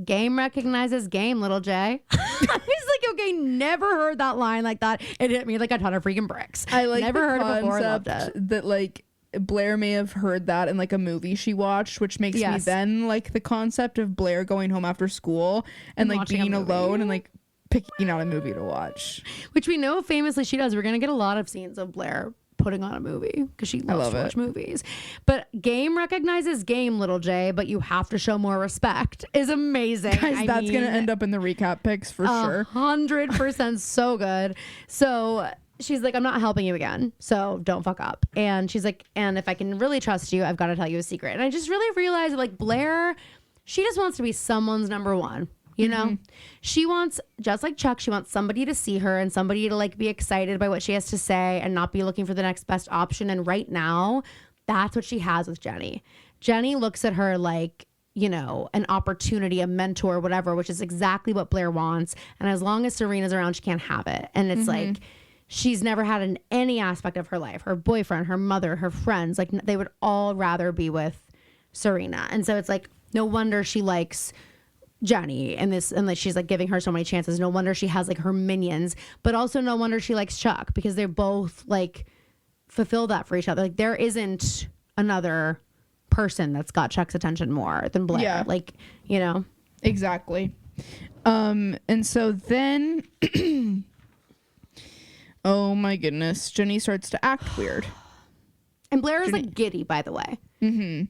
game recognizes game, little J. I was like, okay, never heard that line like that. It hit me like a ton of freaking bricks. I like never heard it before. I loved it. That like Blair may have heard that in like a movie she watched, which makes me then like the concept of Blair going home after school and like being alone and like picking out a movie to watch. Which we know famously she does. We're going to get a lot of scenes of Blair putting on a movie because she loves to watch movies. But game recognizes game, little J, but you have to show more respect is amazing. Guys, that's going to end up in the recap picks for sure. 100% so good. So she's like, I'm not helping you again, so don't fuck up. And she's like, and if I can really trust you, I've got to tell you a secret. And I just really realized that like Blair, she just wants to be someone's number one. You know, she wants, just like Chuck, she wants somebody to see her and somebody to like be excited by what she has to say and not be looking for the next best option. And right now, that's what she has with Jenny. Jenny looks at her like, you know, an opportunity, a mentor, whatever, which is exactly what Blair wants. And as long as Serena's around, she can't have it. And it's like, she's never had in any aspect of her life, her boyfriend, her mother, her friends, like they would all rather be with Serena. And so it's like, no wonder she likes Jenny and this, and like she's like giving her so many chances. No wonder she has like her minions, but also no wonder she likes Chuck because they both like fulfill that for each other. Like there isn't another person that's got Chuck's attention more than Blair. Yeah. Like, you know, exactly. And so then, oh my goodness, Jenny starts to act weird. And Blair is like giddy, by the way.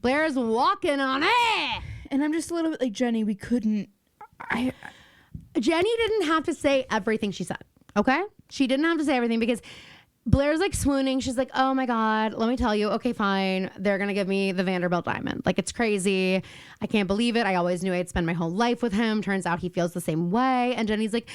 Blair is walking on it. And I'm just a little bit like, Jenny, we couldn't. Jenny didn't have to say everything she said. Okay? She didn't have to say everything because Blair's like swooning. She's like, oh my God, let me tell you. Okay, fine. They're going to give me the Vanderbilt diamond. Like, it's crazy. I can't believe it. I always knew I'd spend my whole life with him. Turns out he feels the same way. And Jenny's like,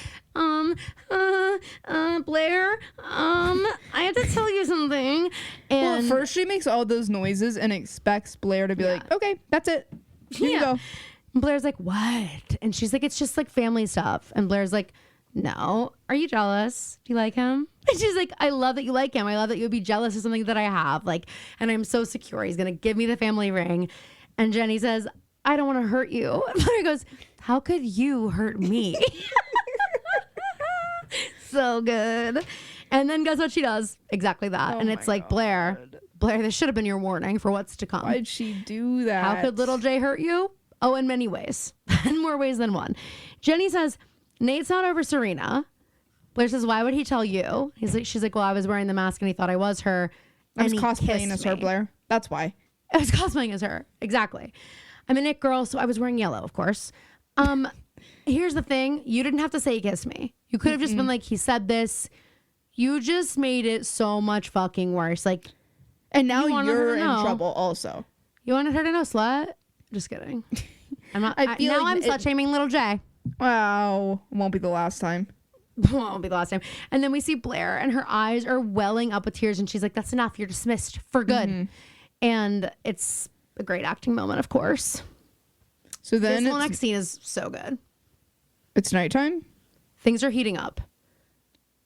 Blair, I have to tell you something. And well, first she makes all those noises and expects Blair to be like, okay, that's it. Here you go. And Blair's like, what? And she's like, it's just like family stuff. And Blair's like, no. Are you jealous? Do you like him? And she's like, I love that you like him. I love that you would be jealous of something that I have. Like, and I'm so secure. He's going to give me the family ring. And Jenny says, I don't want to hurt you. And Blair goes, how could you hurt me? So good. And then guess what she does? Exactly that. And it's like, Blair, this should have been your warning for what's to come. Why'd she do that? How could little Jay hurt you? Oh, in many ways. In more ways than one. Jenny says, Nate's not over Serena. Blair says, why would he tell you? She's like, well, I was wearing the mask and he thought I was her. I was cosplaying as her, Blair. That's why. I was cosplaying as her. Exactly. I'm a Nick girl, so I was wearing yellow, of course. Here's the thing. You didn't have to say he kissed me. You could have just been like, he said this. You just made it so much fucking worse. Like, and now you're in trouble also. You wanted her to know, slut? Just kidding. I'm not. I'm slut shaming little Jay. Wow. Won't be the last time. Won't be the last time. And then we see Blair and her eyes are welling up with tears and she's like, that's enough. You're dismissed for good. And it's a great acting moment, of course. So then this next scene is so good. It's nighttime? Things are heating up.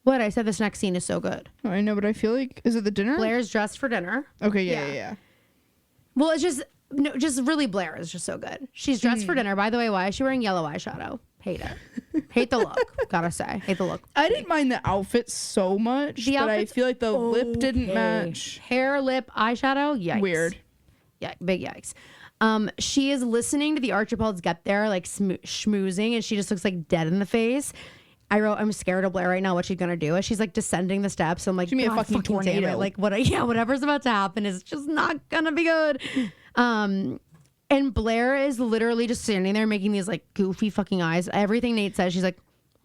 What? I said this next scene is so good. Oh, I know, but I feel like, is it the dinner? Blair's dressed for dinner. Okay, yeah. Well, it's just, no, just really Blair is just so good. She's dressed for dinner. By the way, why is she wearing yellow eyeshadow? Hate it. Hate the look. Gotta say. Hate the look. I didn't mind the outfit so much, but I feel like the lip didn't match. Hair, lip, eyeshadow? Yikes. Weird. Yeah, big yikes. She is listening to the Archibalds get there, like schmoozing, and she just looks like dead in the face. I wrote, I'm scared of Blair right now. What she's gonna do? As she's like descending the steps, I'm like, she's gonna be a fucking tornado. Like whatever's about to happen is just not gonna be good. And Blair is literally just standing there making these like goofy fucking eyes. Everything Nate says, she's like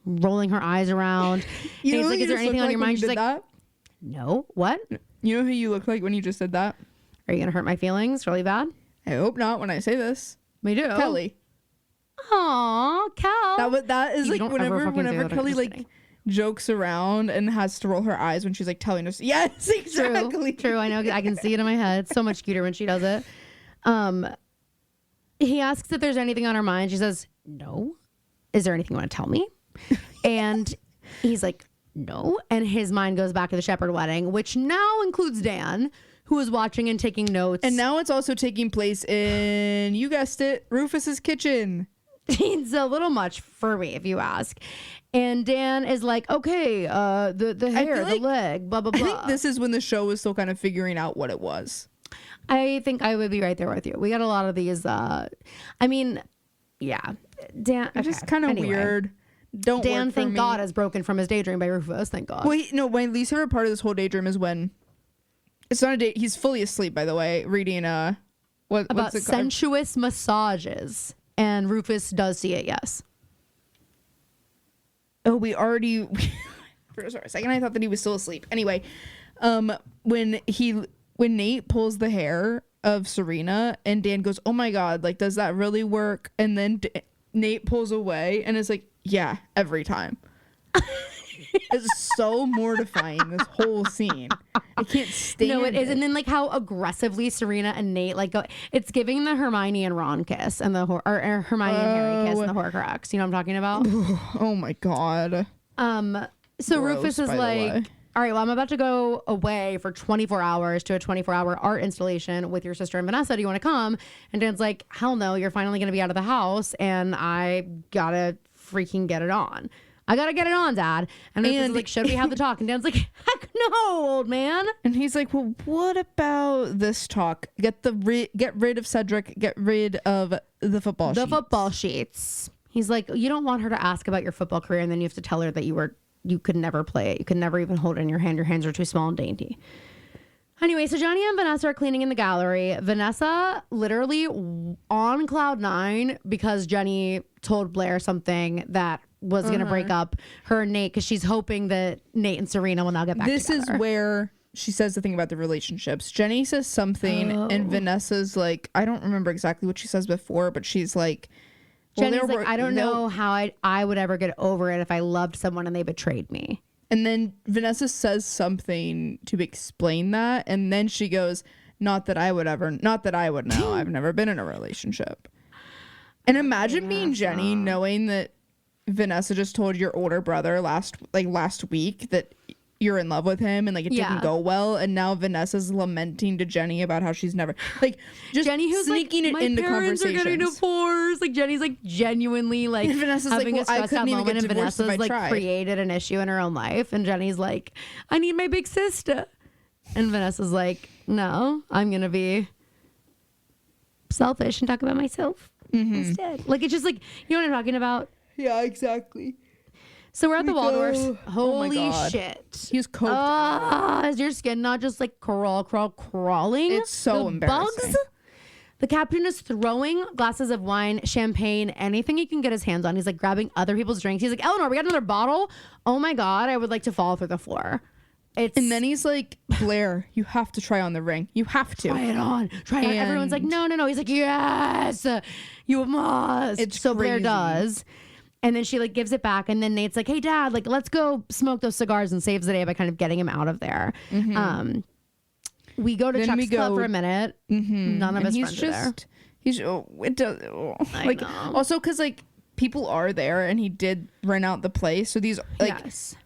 rolling her eyes around. Nate's like, is there anything on your mind? She's like, that? No. What? You know who you look like when you just said that? Are you gonna hurt my feelings really bad? I hope not when I say this. Me too. Kelly. Aw, Cal. That is like whenever Kelly like jokes around and has to roll her eyes when she's like telling us. Yes, exactly. True. I know. I can see it in my head. It's so much cuter when she does it. He asks if there's anything on her mind. She says, no. Is there anything you want to tell me? And he's like, no. And his mind goes back to the Shepherd wedding, which now includes Dan, who is watching and taking notes. And now it's also taking place in, you guessed it, Rufus's kitchen. It's a little much for me, if you ask. And Dan is like, okay, the hair, the leg, blah, blah, blah. I think this is when the show was still kind of figuring out what it was. I think I would be right there with you. We got a lot of these. I mean, yeah. Dan, it's just kind of weird. Dan, thank God, is broken from his daydream by Rufus. Thank God. Well, my least favorite part of this whole daydream is when it's not a date. He's fully asleep, by the way, reading about sensuous massages, and Rufus does see it. Yes. Oh, for a second I thought that he was still asleep. Anyway, when Nate pulls the hair of Serena and Dan goes, oh my God, like, does that really work? And then Nate pulls away and it's like, yeah, every time. It's so mortifying, this whole scene. I can't stand it. No, it is. And then like how aggressively Serena and Nate like go. It's giving the Hermione and Ron kiss and the Hermione and Harry kiss and the Horcrux. You know what I'm talking about? Oh my God. So gross, Rufus is like, all right, well, I'm about to go away for 24 hours to a 24-hour art installation with your sister and Vanessa. Do you want to come? And Dan's like, hell no, you're finally going to be out of the house and I gotta freaking get it on. I gotta get it on, Dad. And Rufus is like, should we have the talk? And Dan's like, heck no, old man. And he's like, well, what about this talk? Get rid of Cedric. Get rid of the football sheets. The football sheets. He's like, you don't want her to ask about your football career and then you have to tell her that you could never play it. You could never even hold it in your hand. Your hands are too small and dainty. Anyway, so Johnny and Vanessa are cleaning in the gallery. Vanessa literally on cloud 9 because Jenny told Blair something that was going to break up her and Nate because she's hoping that Nate and Serena will now get back together. This is where she says the thing about the relationships. Jenny says something and Vanessa's like, I don't remember exactly what she says before, but she's like, well, Jenny's like, I don't know how I would ever get over it if I loved someone and they betrayed me. And then Vanessa says something to explain that. And then she goes, not that I would know. I've never been in a relationship. And imagine being Jenny knowing that Vanessa just told your older brother last week that you're in love with him and like it didn't go well, and now Vanessa's lamenting to Jenny about how she's never like just Jenny who's sneaking like, it into my parents conversations. are getting divorced. Like Jenny's like genuinely like And Vanessa's having like, well, a stressed out moment, and Vanessa's like tried. created an issue in her own life, and Jenny's like, I need my big sister, and Vanessa's like, no, I'm gonna be selfish and talk about myself instead. Like it's just like, you know what I'm talking about? Yeah, exactly. So we're at the Waldorf. Holy God. shit. He's coked. Is your skin not just like crawling? It's so the embarrassing. Bugs? The captain is throwing glasses of wine, champagne, anything he can get his hands on. He's like grabbing other people's drinks. He's like, Eleanor, we got another bottle. Oh my God, I would like to fall through the floor. And then he's like, Blair, you have to try on the ring. You have to. Try it on. Everyone's like, no. He's like, yes, you must. It's so Blair crazy. does. And then she like gives it back. And then Nate's like, hey, Dad, like, let's go smoke those cigars, and saves the day by kind of getting him out of there. We go to Then Chuck's club for a minute. None of his friends are there. Like, also because like people are there and he did rent out the place. So these like, Yes.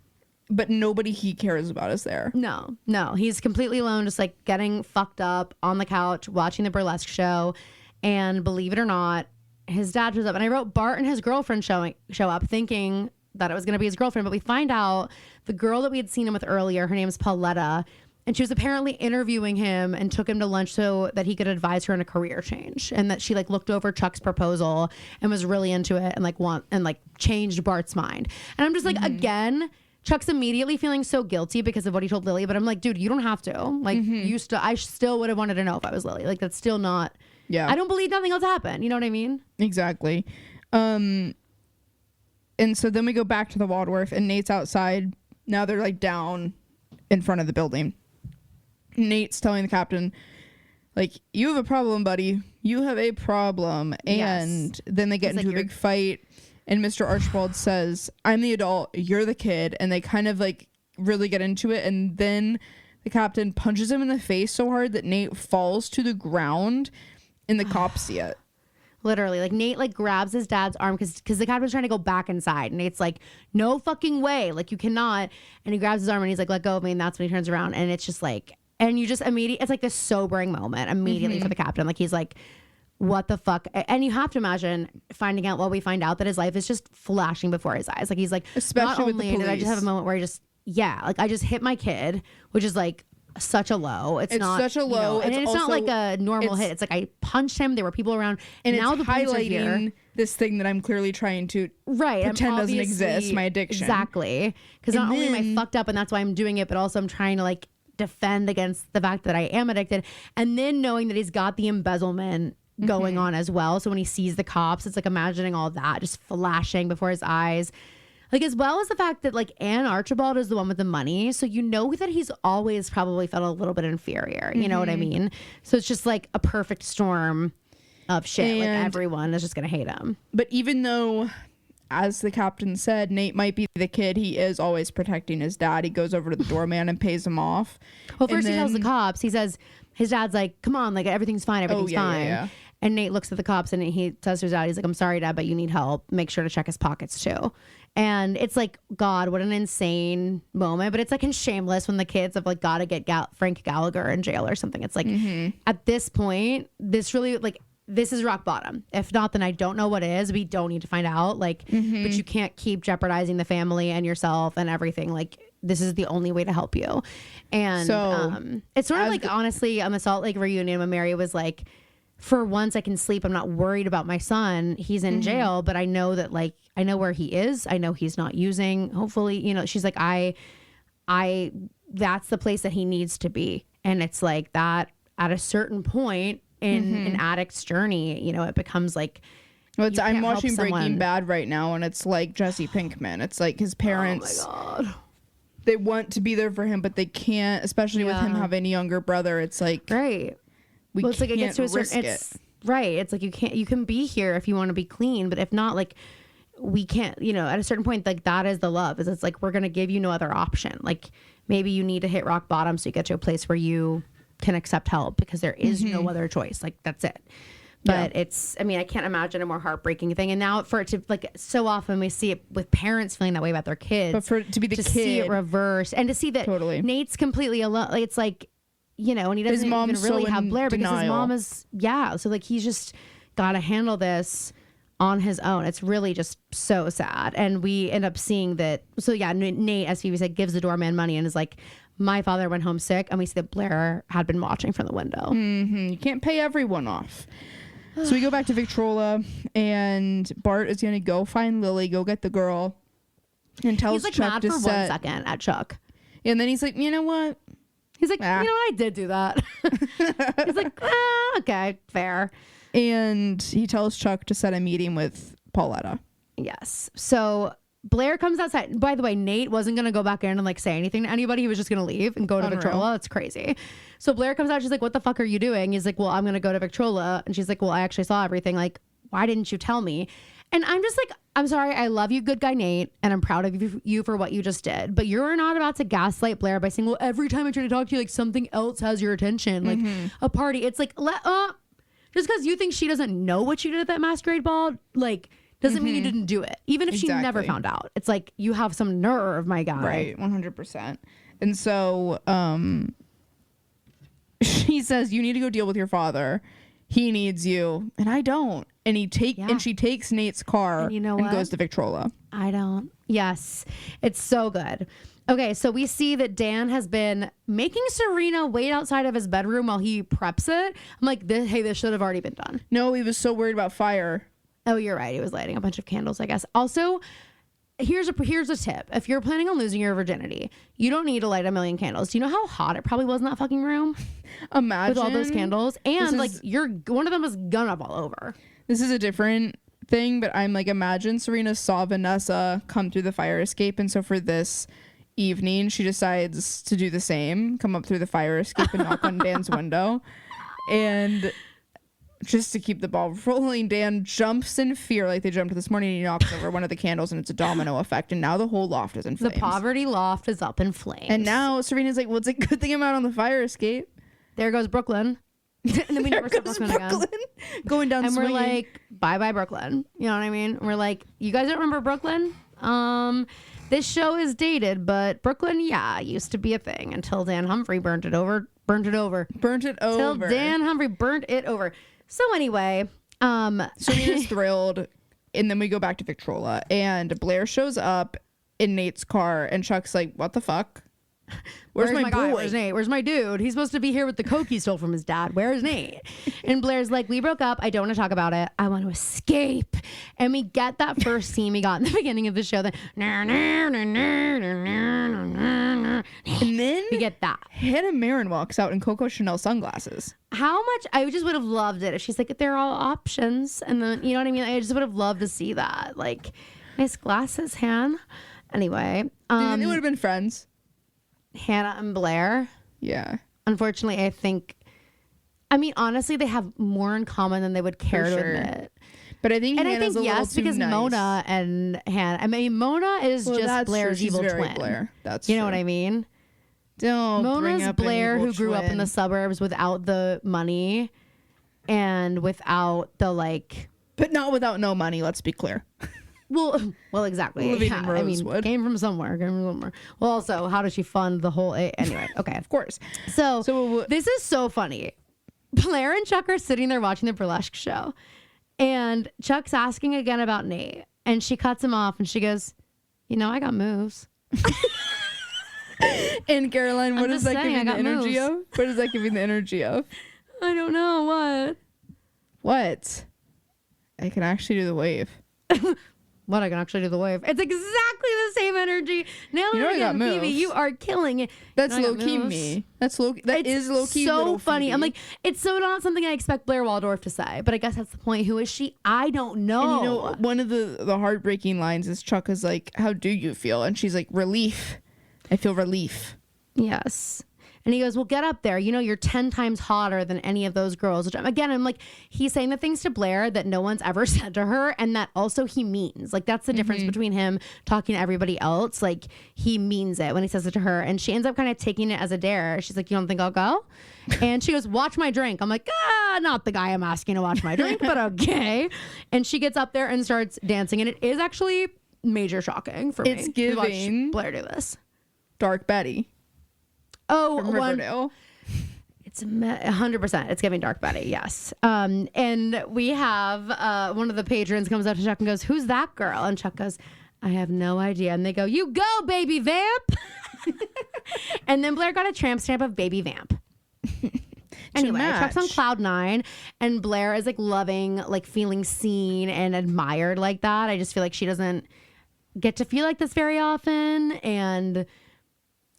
but nobody he cares about is there. No. He's completely alone, just like getting fucked up on the couch, watching the burlesque show. And believe it or not, his dad shows up. And I wrote Bart and his girlfriend show up thinking that it was going to be his girlfriend. But we find out the girl that we had seen him with earlier, her name is Pauletta. And she was apparently interviewing him and took him to lunch so that he could advise her on a career change. And that she like looked over Chuck's proposal and was really into it and like changed Bart's mind. And I'm just like, again, Chuck's immediately feeling so guilty because of what he told Lily. But I'm like, dude, you don't have to. Like I still would have wanted to know if I was Lily. Like that's still not. Yeah. I don't believe nothing else happened. You know what I mean? Exactly. And so then we go back to the Waldorf and Nate's outside. Now they're like down in front of the building. Nate's telling the captain, like, you have a problem, buddy. You have a problem. And then they get into a big fight. And Mr. Archibald says, I'm the adult, you're the kid. And they kind of like really get into it. And then the captain punches him in the face so hard that Nate falls to the ground. And the cops see it. Literally, like Nate like grabs his dad's arm because the captain's trying to go back inside. And Nate's like, no fucking way. Like, you cannot. And he grabs his arm and he's like, let go of me. And that's when he turns around. And it's just like, and you just immediately, it's like this sobering moment immediately for the captain. Like, he's like, what the fuck? And you have to imagine finding out, we find out that his life is just flashing before his eyes. Like, he's like, especially not with the only did I police. just have a moment where I just hit my kid, which is like such a low. It's not such a low. and it's not also, like a normal hit. It's like I punched him. There were people around, and now it's the police are highlighting here. this thing that I'm clearly trying to Right, pretend doesn't exist. My addiction, exactly. Because not only am I fucked up, and that's why I'm doing it, but also I'm trying to like defend against the fact that I am addicted, and then knowing that he's got the embezzlement going on as well. So when he sees the cops, it's like imagining all that just flashing before his eyes. Like, as well as the fact that like Ann Archibald is the one with the money. So you know that he's always probably felt a little bit inferior. You know what I mean? So it's just like a perfect storm of shit. Like, everyone is just going to hate him. But even though, as the captain said, Nate might be the kid, he is always protecting his dad. He goes over to the doorman and pays him off. Well, first he tells the cops, he says, his dad's like, come on, like everything's fine. Everything's fine. Yeah. And Nate looks at the cops and he says to his dad, he's like, I'm sorry, Dad, but you need help. Make sure to check his pockets too. And it's like, God, what an insane moment. But it's like in Shameless when the kids have like got to get Frank Gallagher in jail or something. It's like at this point, this really like, this is rock bottom. If not, then I don't know what is. We don't need to find out. Like, but you can't keep jeopardizing the family and yourself and everything. Like, this is the only way to help you. And so, it's sort of like, honestly, on the Salt Lake reunion when Mary was like, for once I can sleep. I'm not worried about my son. He's in jail, but I know that like, I know where he is. I know he's not using, hopefully, you know, she's like, that's the place that he needs to be. And it's like that at a certain point in an addict's journey, you know, it becomes like, I'm watching Breaking Bad right now and it's like Jesse Pinkman. It's like his parents, oh my God, they want to be there for him, but they can't, especially with him having a younger brother. It's like, right. It's like it gets to a certain, right. It's like, you can be here if you want to be clean, but if not, like, we can't, you know, at a certain point, like that is the love, is it's like, we're going to give you no other option. Like, maybe you need to hit rock bottom so you get to a place where you can accept help because there is no other choice. Like, that's it. But it's, I mean, I can't imagine a more heartbreaking thing. And now for it to, like, so often we see it with parents feeling that way about their kids. But for it to be the kid. See it reverse and to see that Nate's completely alone. Like, it's like, you know, and he doesn't even really have Blair because his mom is, so like he's just got to handle this on his own. It's really just so sad. And we end up seeing that. So yeah, Nate, as Phoebe said, gives the doorman money and is like, my father went home sick. And we see that Blair had been watching from the window. Mm-hmm. You can't pay everyone off. So we go back to Victrola, and Bart is going to go find Lily, go get the girl, and tells Chuck mad to for 1 second at Chuck. And then he's like, you know what? He's like, you know what? I did do that. He's like, okay, fair. And he tells Chuck to set a meeting with Pauletta. Yes. So Blair comes outside. By the way, Nate wasn't going to go back in and like say anything to anybody. He was just going to leave and go to Victrola. It's crazy. So Blair comes out. She's like, what the fuck are you doing? He's like, well, I'm going to go to Victrola. And she's like, well, I actually saw everything. Like, why didn't you tell me? And I'm just like, I'm sorry. I love you, good guy Nate. And I'm proud of you for what you just did. But you're not about to gaslight Blair by saying, well, every time I try to talk to you, like something else has your attention. Like a party. It's like, just because you think she doesn't know what you did at that masquerade ball, like, doesn't mean you didn't do it. Even if she never found out. It's like, you have some nerve, my guy. Right, 100%. And so she says, you need to go deal with your father. He needs you. And I don't. And and she takes Nate's car and, goes to Victrola. I don't. Yes. It's so good. Okay, so we see that Dan has been making Serena wait outside of his bedroom while he preps it. I'm like, this should have already been done. No, he was so worried about fire. Oh, you're right. He was lighting a bunch of candles, I guess. Also, here's a tip. If you're planning on losing your virginity, you don't need to light a million candles. Do you know how hot it probably was in that fucking room? Imagine. With all those candles. And one of them is gonna fall over. This is a different thing, but I'm like, imagine Serena saw Vanessa come through the fire escape. And so for this evening, she decides to do the same, come up through the fire escape and knock on Dan's window. And just to keep the ball rolling, Dan jumps in fear like they jumped this morning. And he knocks over one of the candles and it's a domino effect. And now the whole loft is in flames. The poverty loft is up in flames. And now Serena's like, well, it's a good thing I'm out on the fire escape. There goes Brooklyn. And then we never saw Brooklyn again. Going down and swinging. We're like, bye Brooklyn. You know what I mean? We're like, you guys don't remember Brooklyn? This show is dated, but Brooklyn, used to be a thing until Dan Humphrey burnt it over. Till Dan Humphrey burnt it over. So anyway, Serena's thrilled, and then we go back to Victrola, and Blair shows up in Nate's car, and Chuck's like, what the fuck? Where's my boy? Guy? Where's Nate? Where's my dude? He's supposed to be here with the coke he stole from his dad. Where's Nate? And Blair's like, we broke up. I don't want to talk about it. I want to escape. And we get that first scene we got in the beginning of the show. And then we get that. Hannah Marin walks out in Coco Chanel sunglasses. How much I just would have loved it if she's like, they're all options. And then, you know what I mean? I just would have loved to see that. Like, nice glasses, Han. Anyway. They would have been friends. Hannah and Blair. Yeah. Unfortunately, I mean, honestly, they have more in common than they would care to admit. But I think Hannah's a little too because nice. Mona and Hannah. I mean, Mona is just Blair's evil twin. Blair. That's you know what I mean? Mona's Blair who grew up in the suburbs without the money and without the like. But not without no money. Let's be clear. Well, exactly. Living in Rosewood. I mean, came from somewhere. Well, also, how does she fund the whole? Anyway, okay, of course. So this is so funny. Blair and Chuck are sitting there watching the burlesque show, and Chuck's asking again about Nate, and she cuts him off, and she goes, I got moves. And Caroline, what does that give you the energy of? What does that give you the energy of? I don't know. What? I can actually do the wave. What, I can actually do the wave. It's exactly the same energy. Now that I got Phoebe, you are killing it. That's low key me. That is low key. So funny. Phoebe. I'm like, it's so not something I expect Blair Waldorf to say, but I guess that's the point. Who is she? I don't know. And one of the heartbreaking lines is Chuck is like, "How do you feel?" And she's like, "Relief. I feel relief." Yes. And he goes, well, get up there. You know, you're 10 times hotter than any of those girls. Which, again, I'm like, he's saying the things to Blair that no one's ever said to her, and that also he means. Like, that's the difference between him talking to everybody else. Like, he means it when he says it to her. And she ends up kind of taking it as a dare. She's like, you don't think I'll go? And she goes, watch my drink. I'm like, not the guy I'm asking to watch my drink, but okay. And she gets up there and starts dancing. And it is actually major shocking for me. It's giving to watch Blair do this. Dark Betty. Oh, From Riverdale. It's 100%. It's giving Dark Betty, yes. And we have one of the patrons comes up to Chuck and goes, who's that girl? And Chuck goes, I have no idea. And they go, you go, baby vamp. And then Blair got a tramp stamp of baby vamp. Anyway, Chuck's on cloud 9, and Blair is like loving, like feeling seen and admired like that. I just feel like she doesn't get to feel like this very often, and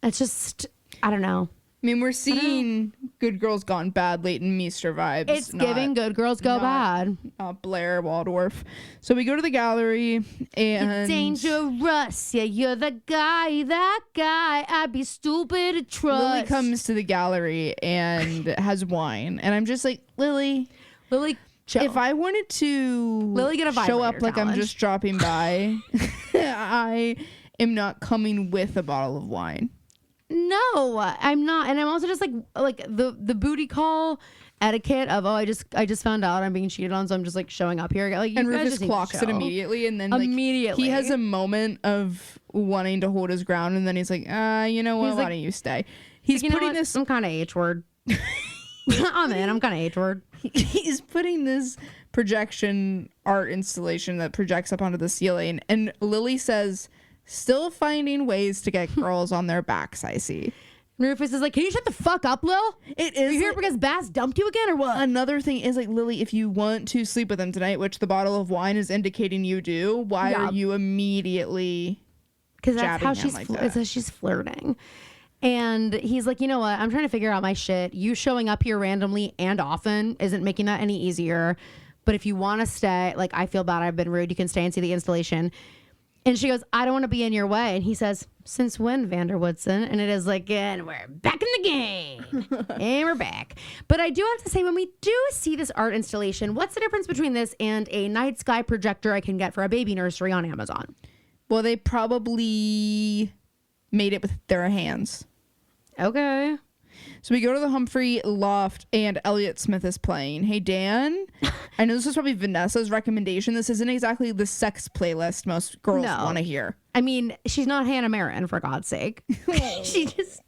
it's just, I don't know. I mean, we're seeing Good Girls Gone Bad, Leighton Meester vibes. It's giving Good Girls Go Bad. Blair Waldorf. So we go to the gallery, and you're dangerous. Yeah, you're the guy, that guy. I'd be stupid to trust. Lily comes to the gallery and has wine, and I'm just like, Lily, chill. If I wanted to Lily get a show up like challenge. I'm just dropping by, I am not coming with a bottle of wine. No, I'm not. And I'm also just like the booty call etiquette of, I just found out I'm being cheated on, so I'm just like showing up here. Like, and Rufus clocks it immediately, and then immediately he has a moment of wanting to hold his ground, and then he's like, you know what, why don't you stay? He's like, putting this. I'm kind of H-word. I'm kind of H-word. He's putting this projection art installation that projects up onto the ceiling, and Lily says, still finding ways to get girls on their backs, I see. Rufus is like, can you shut the fuck up, Lil? It is. Are you here because Bass dumped you again or what? Another thing is, like, Lily, if you want to sleep with him tonight, which the bottle of wine is indicating you do, why are you immediately Because that's how she's flirting. And he's like, you know what? I'm trying to figure out my shit. You showing up here randomly and often isn't making that any easier. But if you want to stay, like, I feel bad I've been rude. You can stay and see the installation. And she goes, I don't want to be in your way. And he says, since when, Vanderwoodson? And it is like, and we're back in the game. And we're back. But I do have to say, when we do see this art installation, what's the difference between this and a night sky projector I can get for a baby nursery on Amazon? Well, they probably made it with their hands. Okay. So we go to the Humphrey loft, and Elliott Smith is playing. Hey, Dan, I know this is probably Vanessa's recommendation. This isn't exactly the sex playlist most girls want to hear. I mean, she's not Hannah Marin, for God's sake. She just...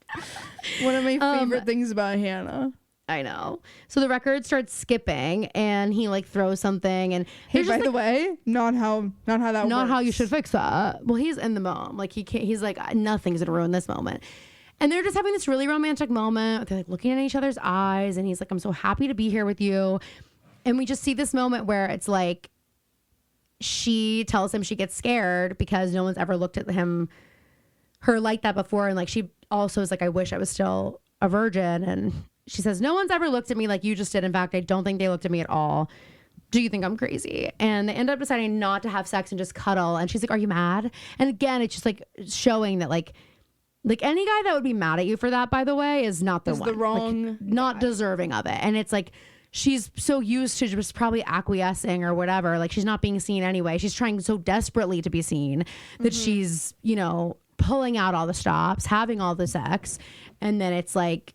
One of my favorite things about Hannah. I know. So the record starts skipping, and he like throws something, and hey, by the way, not how that works. Not how you should fix that. Well, he's in the moment. Like he's like, nothing's gonna ruin this moment. And they're just having this really romantic moment. They're like looking at each other's eyes, and he's like, I'm so happy to be here with you. And we just see this moment where it's like she tells him she gets scared because no one's ever looked at her like that before. And like she also is like, I wish I was still a virgin. And she says, no one's ever looked at me like you just did. In fact, I don't think they looked at me at all. Do you think I'm crazy? And they end up deciding not to have sex and just cuddle. And she's like, are you mad? And again, it's just like showing that like any guy that would be mad at you for that, by the way, is not the one. The wrong like, not deserving of it. And it's like she's so used to just probably acquiescing or whatever. Like she's not being seen anyway. She's trying so desperately to be seen that she's, you know, pulling out all the stops, having all the sex. And then it's like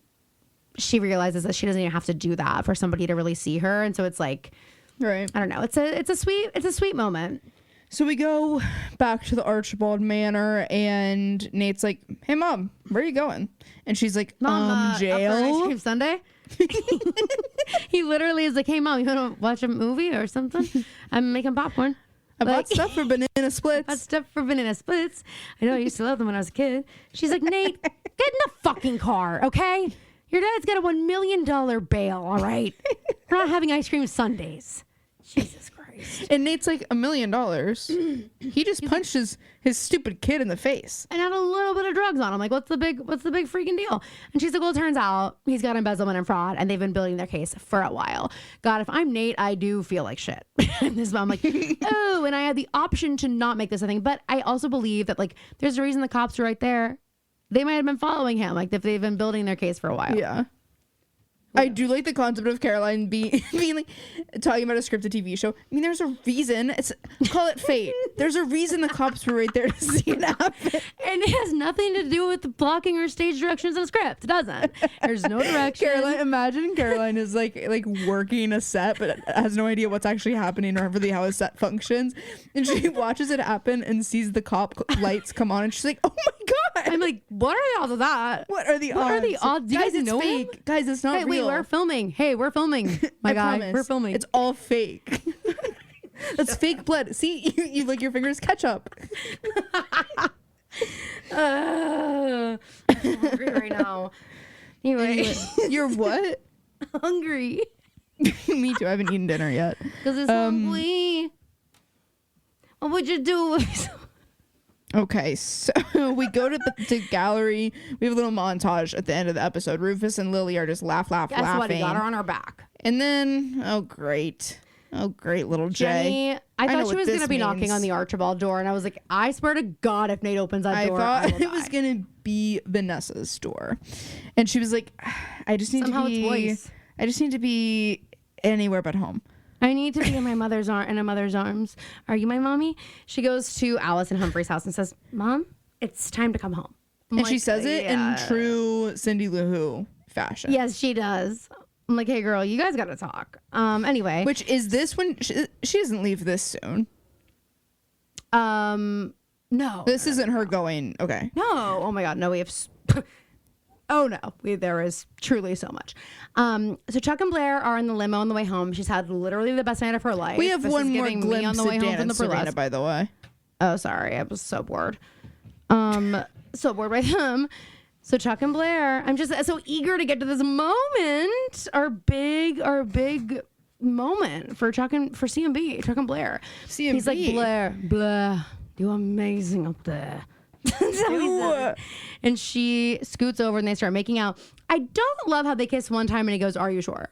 she realizes that she doesn't even have to do that for somebody to really see her. And so it's like, right. I don't know. It's a sweet moment. So we go back to the Archibald Manor, and Nate's like, hey, Mom, where are you going? And she's like, Mom, jail? Up for ice cream sundae? He literally is like, hey, Mom, you want to watch a movie or something? I'm making popcorn. I bought stuff for banana splits. I know, I used to love them when I was a kid. She's like, Nate, get in the fucking car, okay? Your dad's got a $1 million bail, all right? We're not having ice cream Sundays. Jesus Christ. And Nate's like, $1 million? He just punched his stupid kid in the face. And had a little bit of drugs on him. Like, what's the big freaking deal? And she's like, well, it turns out he's got embezzlement and fraud, and they've been building their case for a while. God, if I'm Nate, I do feel like shit. And this mom, like, oh, and I had the option to not make this a thing. But I also believe that, like, there's a reason the cops are right there. they might have been following him, like if they've been building their case for a while. Yeah. I do like the concept of Caroline being like talking about a scripted TV show. I mean, there's a reason. Call it fate. There's a reason the cops were right there to see it happen. And it has nothing to do with blocking or stage directions in a script. It doesn't. There's no direction. Imagine Caroline is like working a set, but has no idea what's actually happening or really how a set functions. And she watches it happen and sees the cop lights come on, and she's like, "Oh my god!" I'm like, "What are the odds of that? What are the odds? What are the odds? Do you guys, guys it's know fake. him? Guys, it's not Hey, real. wait, we're filming. Hey, we're filming. My I guy, promise. we're filming. It's all fake. That's fake blood. See, you like your fingers ketchup. I'm hungry right now. Anyway, You're what? hungry Me too. I haven't eaten dinner yet. because it's hungry. What would you do? Okay, so we go to the gallery. We have a little montage at the end of the episode. Rufus and Lily are just Guess laughing. what? He got her on her back. And then, oh great, little Jay. Jenny, I know thought she what was going to this be knocking means. on the Archibald door, and I was like, I swear to God, if Nate opens that I door, thought I will it was die. gonna be Vanessa's door, and she was like, I just need Somehow to it's be. voice. I just need to be anywhere but home. I need to be in my mother's in a mother's arms. Are you my mommy? She goes to Alice and Humphrey's house and says, "Mom, it's time to come home." I'm And she like, says it "Yeah." in true Cindy Lou Who fashion. Yes, she does. I'm like, "Hey, girl, you guys got to talk." Anyway, Which is this when she doesn't leave this soon. no, This isn't her going. Okay. no. Oh my God, no. We have. Oh no, there is truly so much. So Chuck and Blair are in the limo on the way home. She's had literally the best night of her life. We have This one is more giving me glimpse on the of way home Dan from and the Serena, burlesque. by the way. Oh, sorry, I was so bored. So bored by them. So Chuck and Blair, I'm just so eager to get to this moment, our big moment for CMB, Chuck and Blair. CMB. He's like, Blair, you're amazing up there. So he says. And she scoots over and they start making out. I don't love how they kiss one time and he goes, "Are you sure?"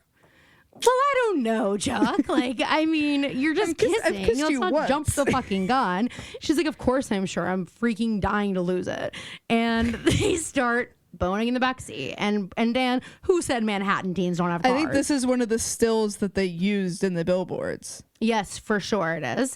Well, I don't know, Chuck. Like, I mean, you're just kissing. I've kissed Let's you not once. jump the fucking gun. She's like, "Of course I'm sure. I'm freaking dying to lose it." And they start boning in the backseat. And Dan, who said Manhattan teens don't have cars? I think this is one of the stills that they used in the billboards. Yes, for sure it is.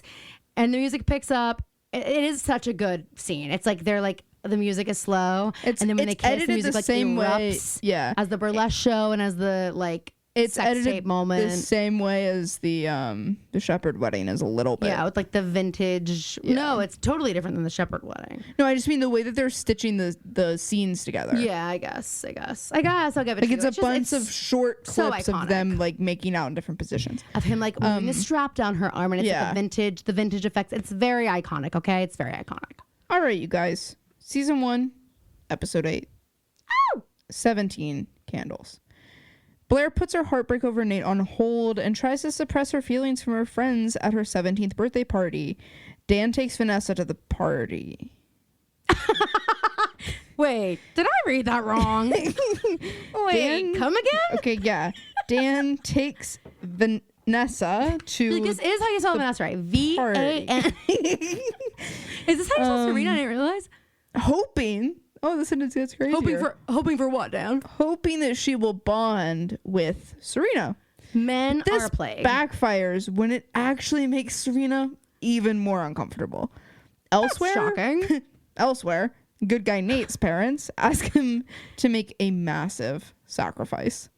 And the music picks up. It is such a good scene. It's like they're like, the music is slow, and then when they kiss, the edited music the like same way. erupts. Yeah. As the burlesque show and as the like It's sex edited tape moment. the same way as the Shepherd wedding is a little bit. Yeah, with like the vintage. Yeah. No, it's totally different than the Shepherd wedding. No, I just mean the way that they're stitching the scenes together. Yeah, I guess I'll give it. Like to it's you. a bunch of short so clips of iconic. them like making out in different positions. of him like moving the strap down her arm, and it's yeah. like the vintage effects. It's very iconic. Okay, it's very iconic. All right, you guys. Season 1, episode 8. Oh! 17 candles. Blair puts her heartbreak over Nate on hold and tries to suppress her feelings from her friends at her 17th birthday party. Dan takes Vanessa to the party. Wait, did I read that wrong? Wait, come again? Okay, yeah. Dan takes Vanessa to. Like, this is how you spell Vanessa, right? V-A-N. Is this how you spell Serena? I didn't realize. Hoping. Oh, the sentence gets crazier. Hoping for what, Dan? Hoping that she will bond with Serena. Men This are a plague. backfires when it actually makes Serena even more uncomfortable. Elsewhere, shocking. Elsewhere, good guy Nate's parents ask him to make a massive sacrifice.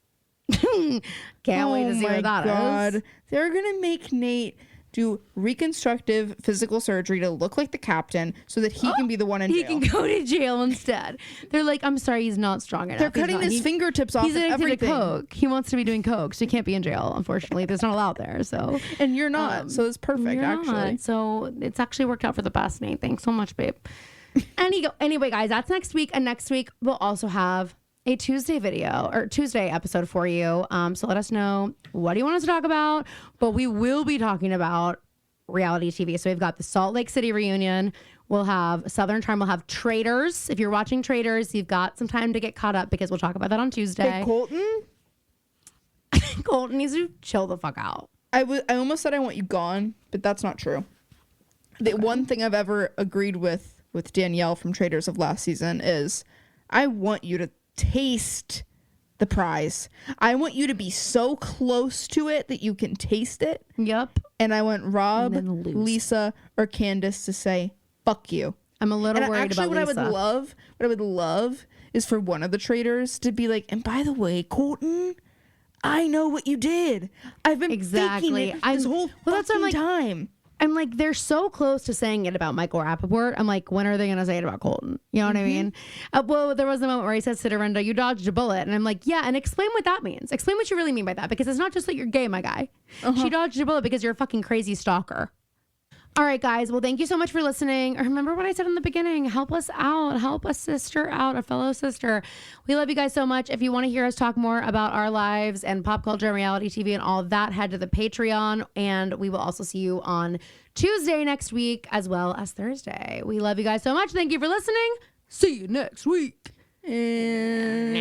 Can't wait to see what that is. They're gonna make Nate do reconstructive physical surgery to look like the captain so that he can be the one in jail. He can go to jail instead. They're like, I'm sorry, he's not strong enough. They're cutting his fingertips off He's and addicted to everything. coke. He wants to be doing coke, so he can't be in jail, unfortunately. That's not allowed there. So And you're not, so it's perfect, you're actually. not. So it's actually worked out for the best, Nate. Thanks so much, babe. Anyway, guys, that's next week. And next week, we'll also have a Tuesday episode for you. So let us know, what do you want us to talk about? But we will be talking about reality TV. So we've got the Salt Lake City reunion. We'll have Southern Charm. We'll have Traitors. If you're watching Traitors, you've got some time to get caught up because we'll talk about that on Tuesday. Hey, Colton? Colton needs to chill the fuck out. I almost said I want you gone, but that's not true. The one thing I've ever agreed with Danielle from Traitors of last season is I want you to taste the prize. I want you to be so close to it that you can taste it. Yep. And I want Rob, And then lose. Lisa, or Candace to say, fuck you. I'm a little And worried actually, about Lisa. what I would love is for one of the traders to be like, and by the way, Colton, I know what you did. I've been faking it this whole fucking time. I'm like, they're so close to saying it about Michael Rappaport. I'm like, when are they going to say it about Colton? You know what I mean? Well, there was a moment where he says to Dorinda, you dodged a bullet. And I'm like, yeah, and explain what that means. Explain what you really mean by that. Because it's not just that you're gay, my guy. She dodged a bullet because you're a fucking crazy stalker. All right, guys. Well, thank you so much for listening. Remember what I said in the beginning. Help us out. Help a sister out, a fellow sister. We love you guys so much. If you want to hear us talk more about our lives and pop culture and reality TV and all of that, head to the Patreon. And we will also see you on Tuesday next week as well as Thursday. We love you guys so much. Thank you for listening. See you next week. And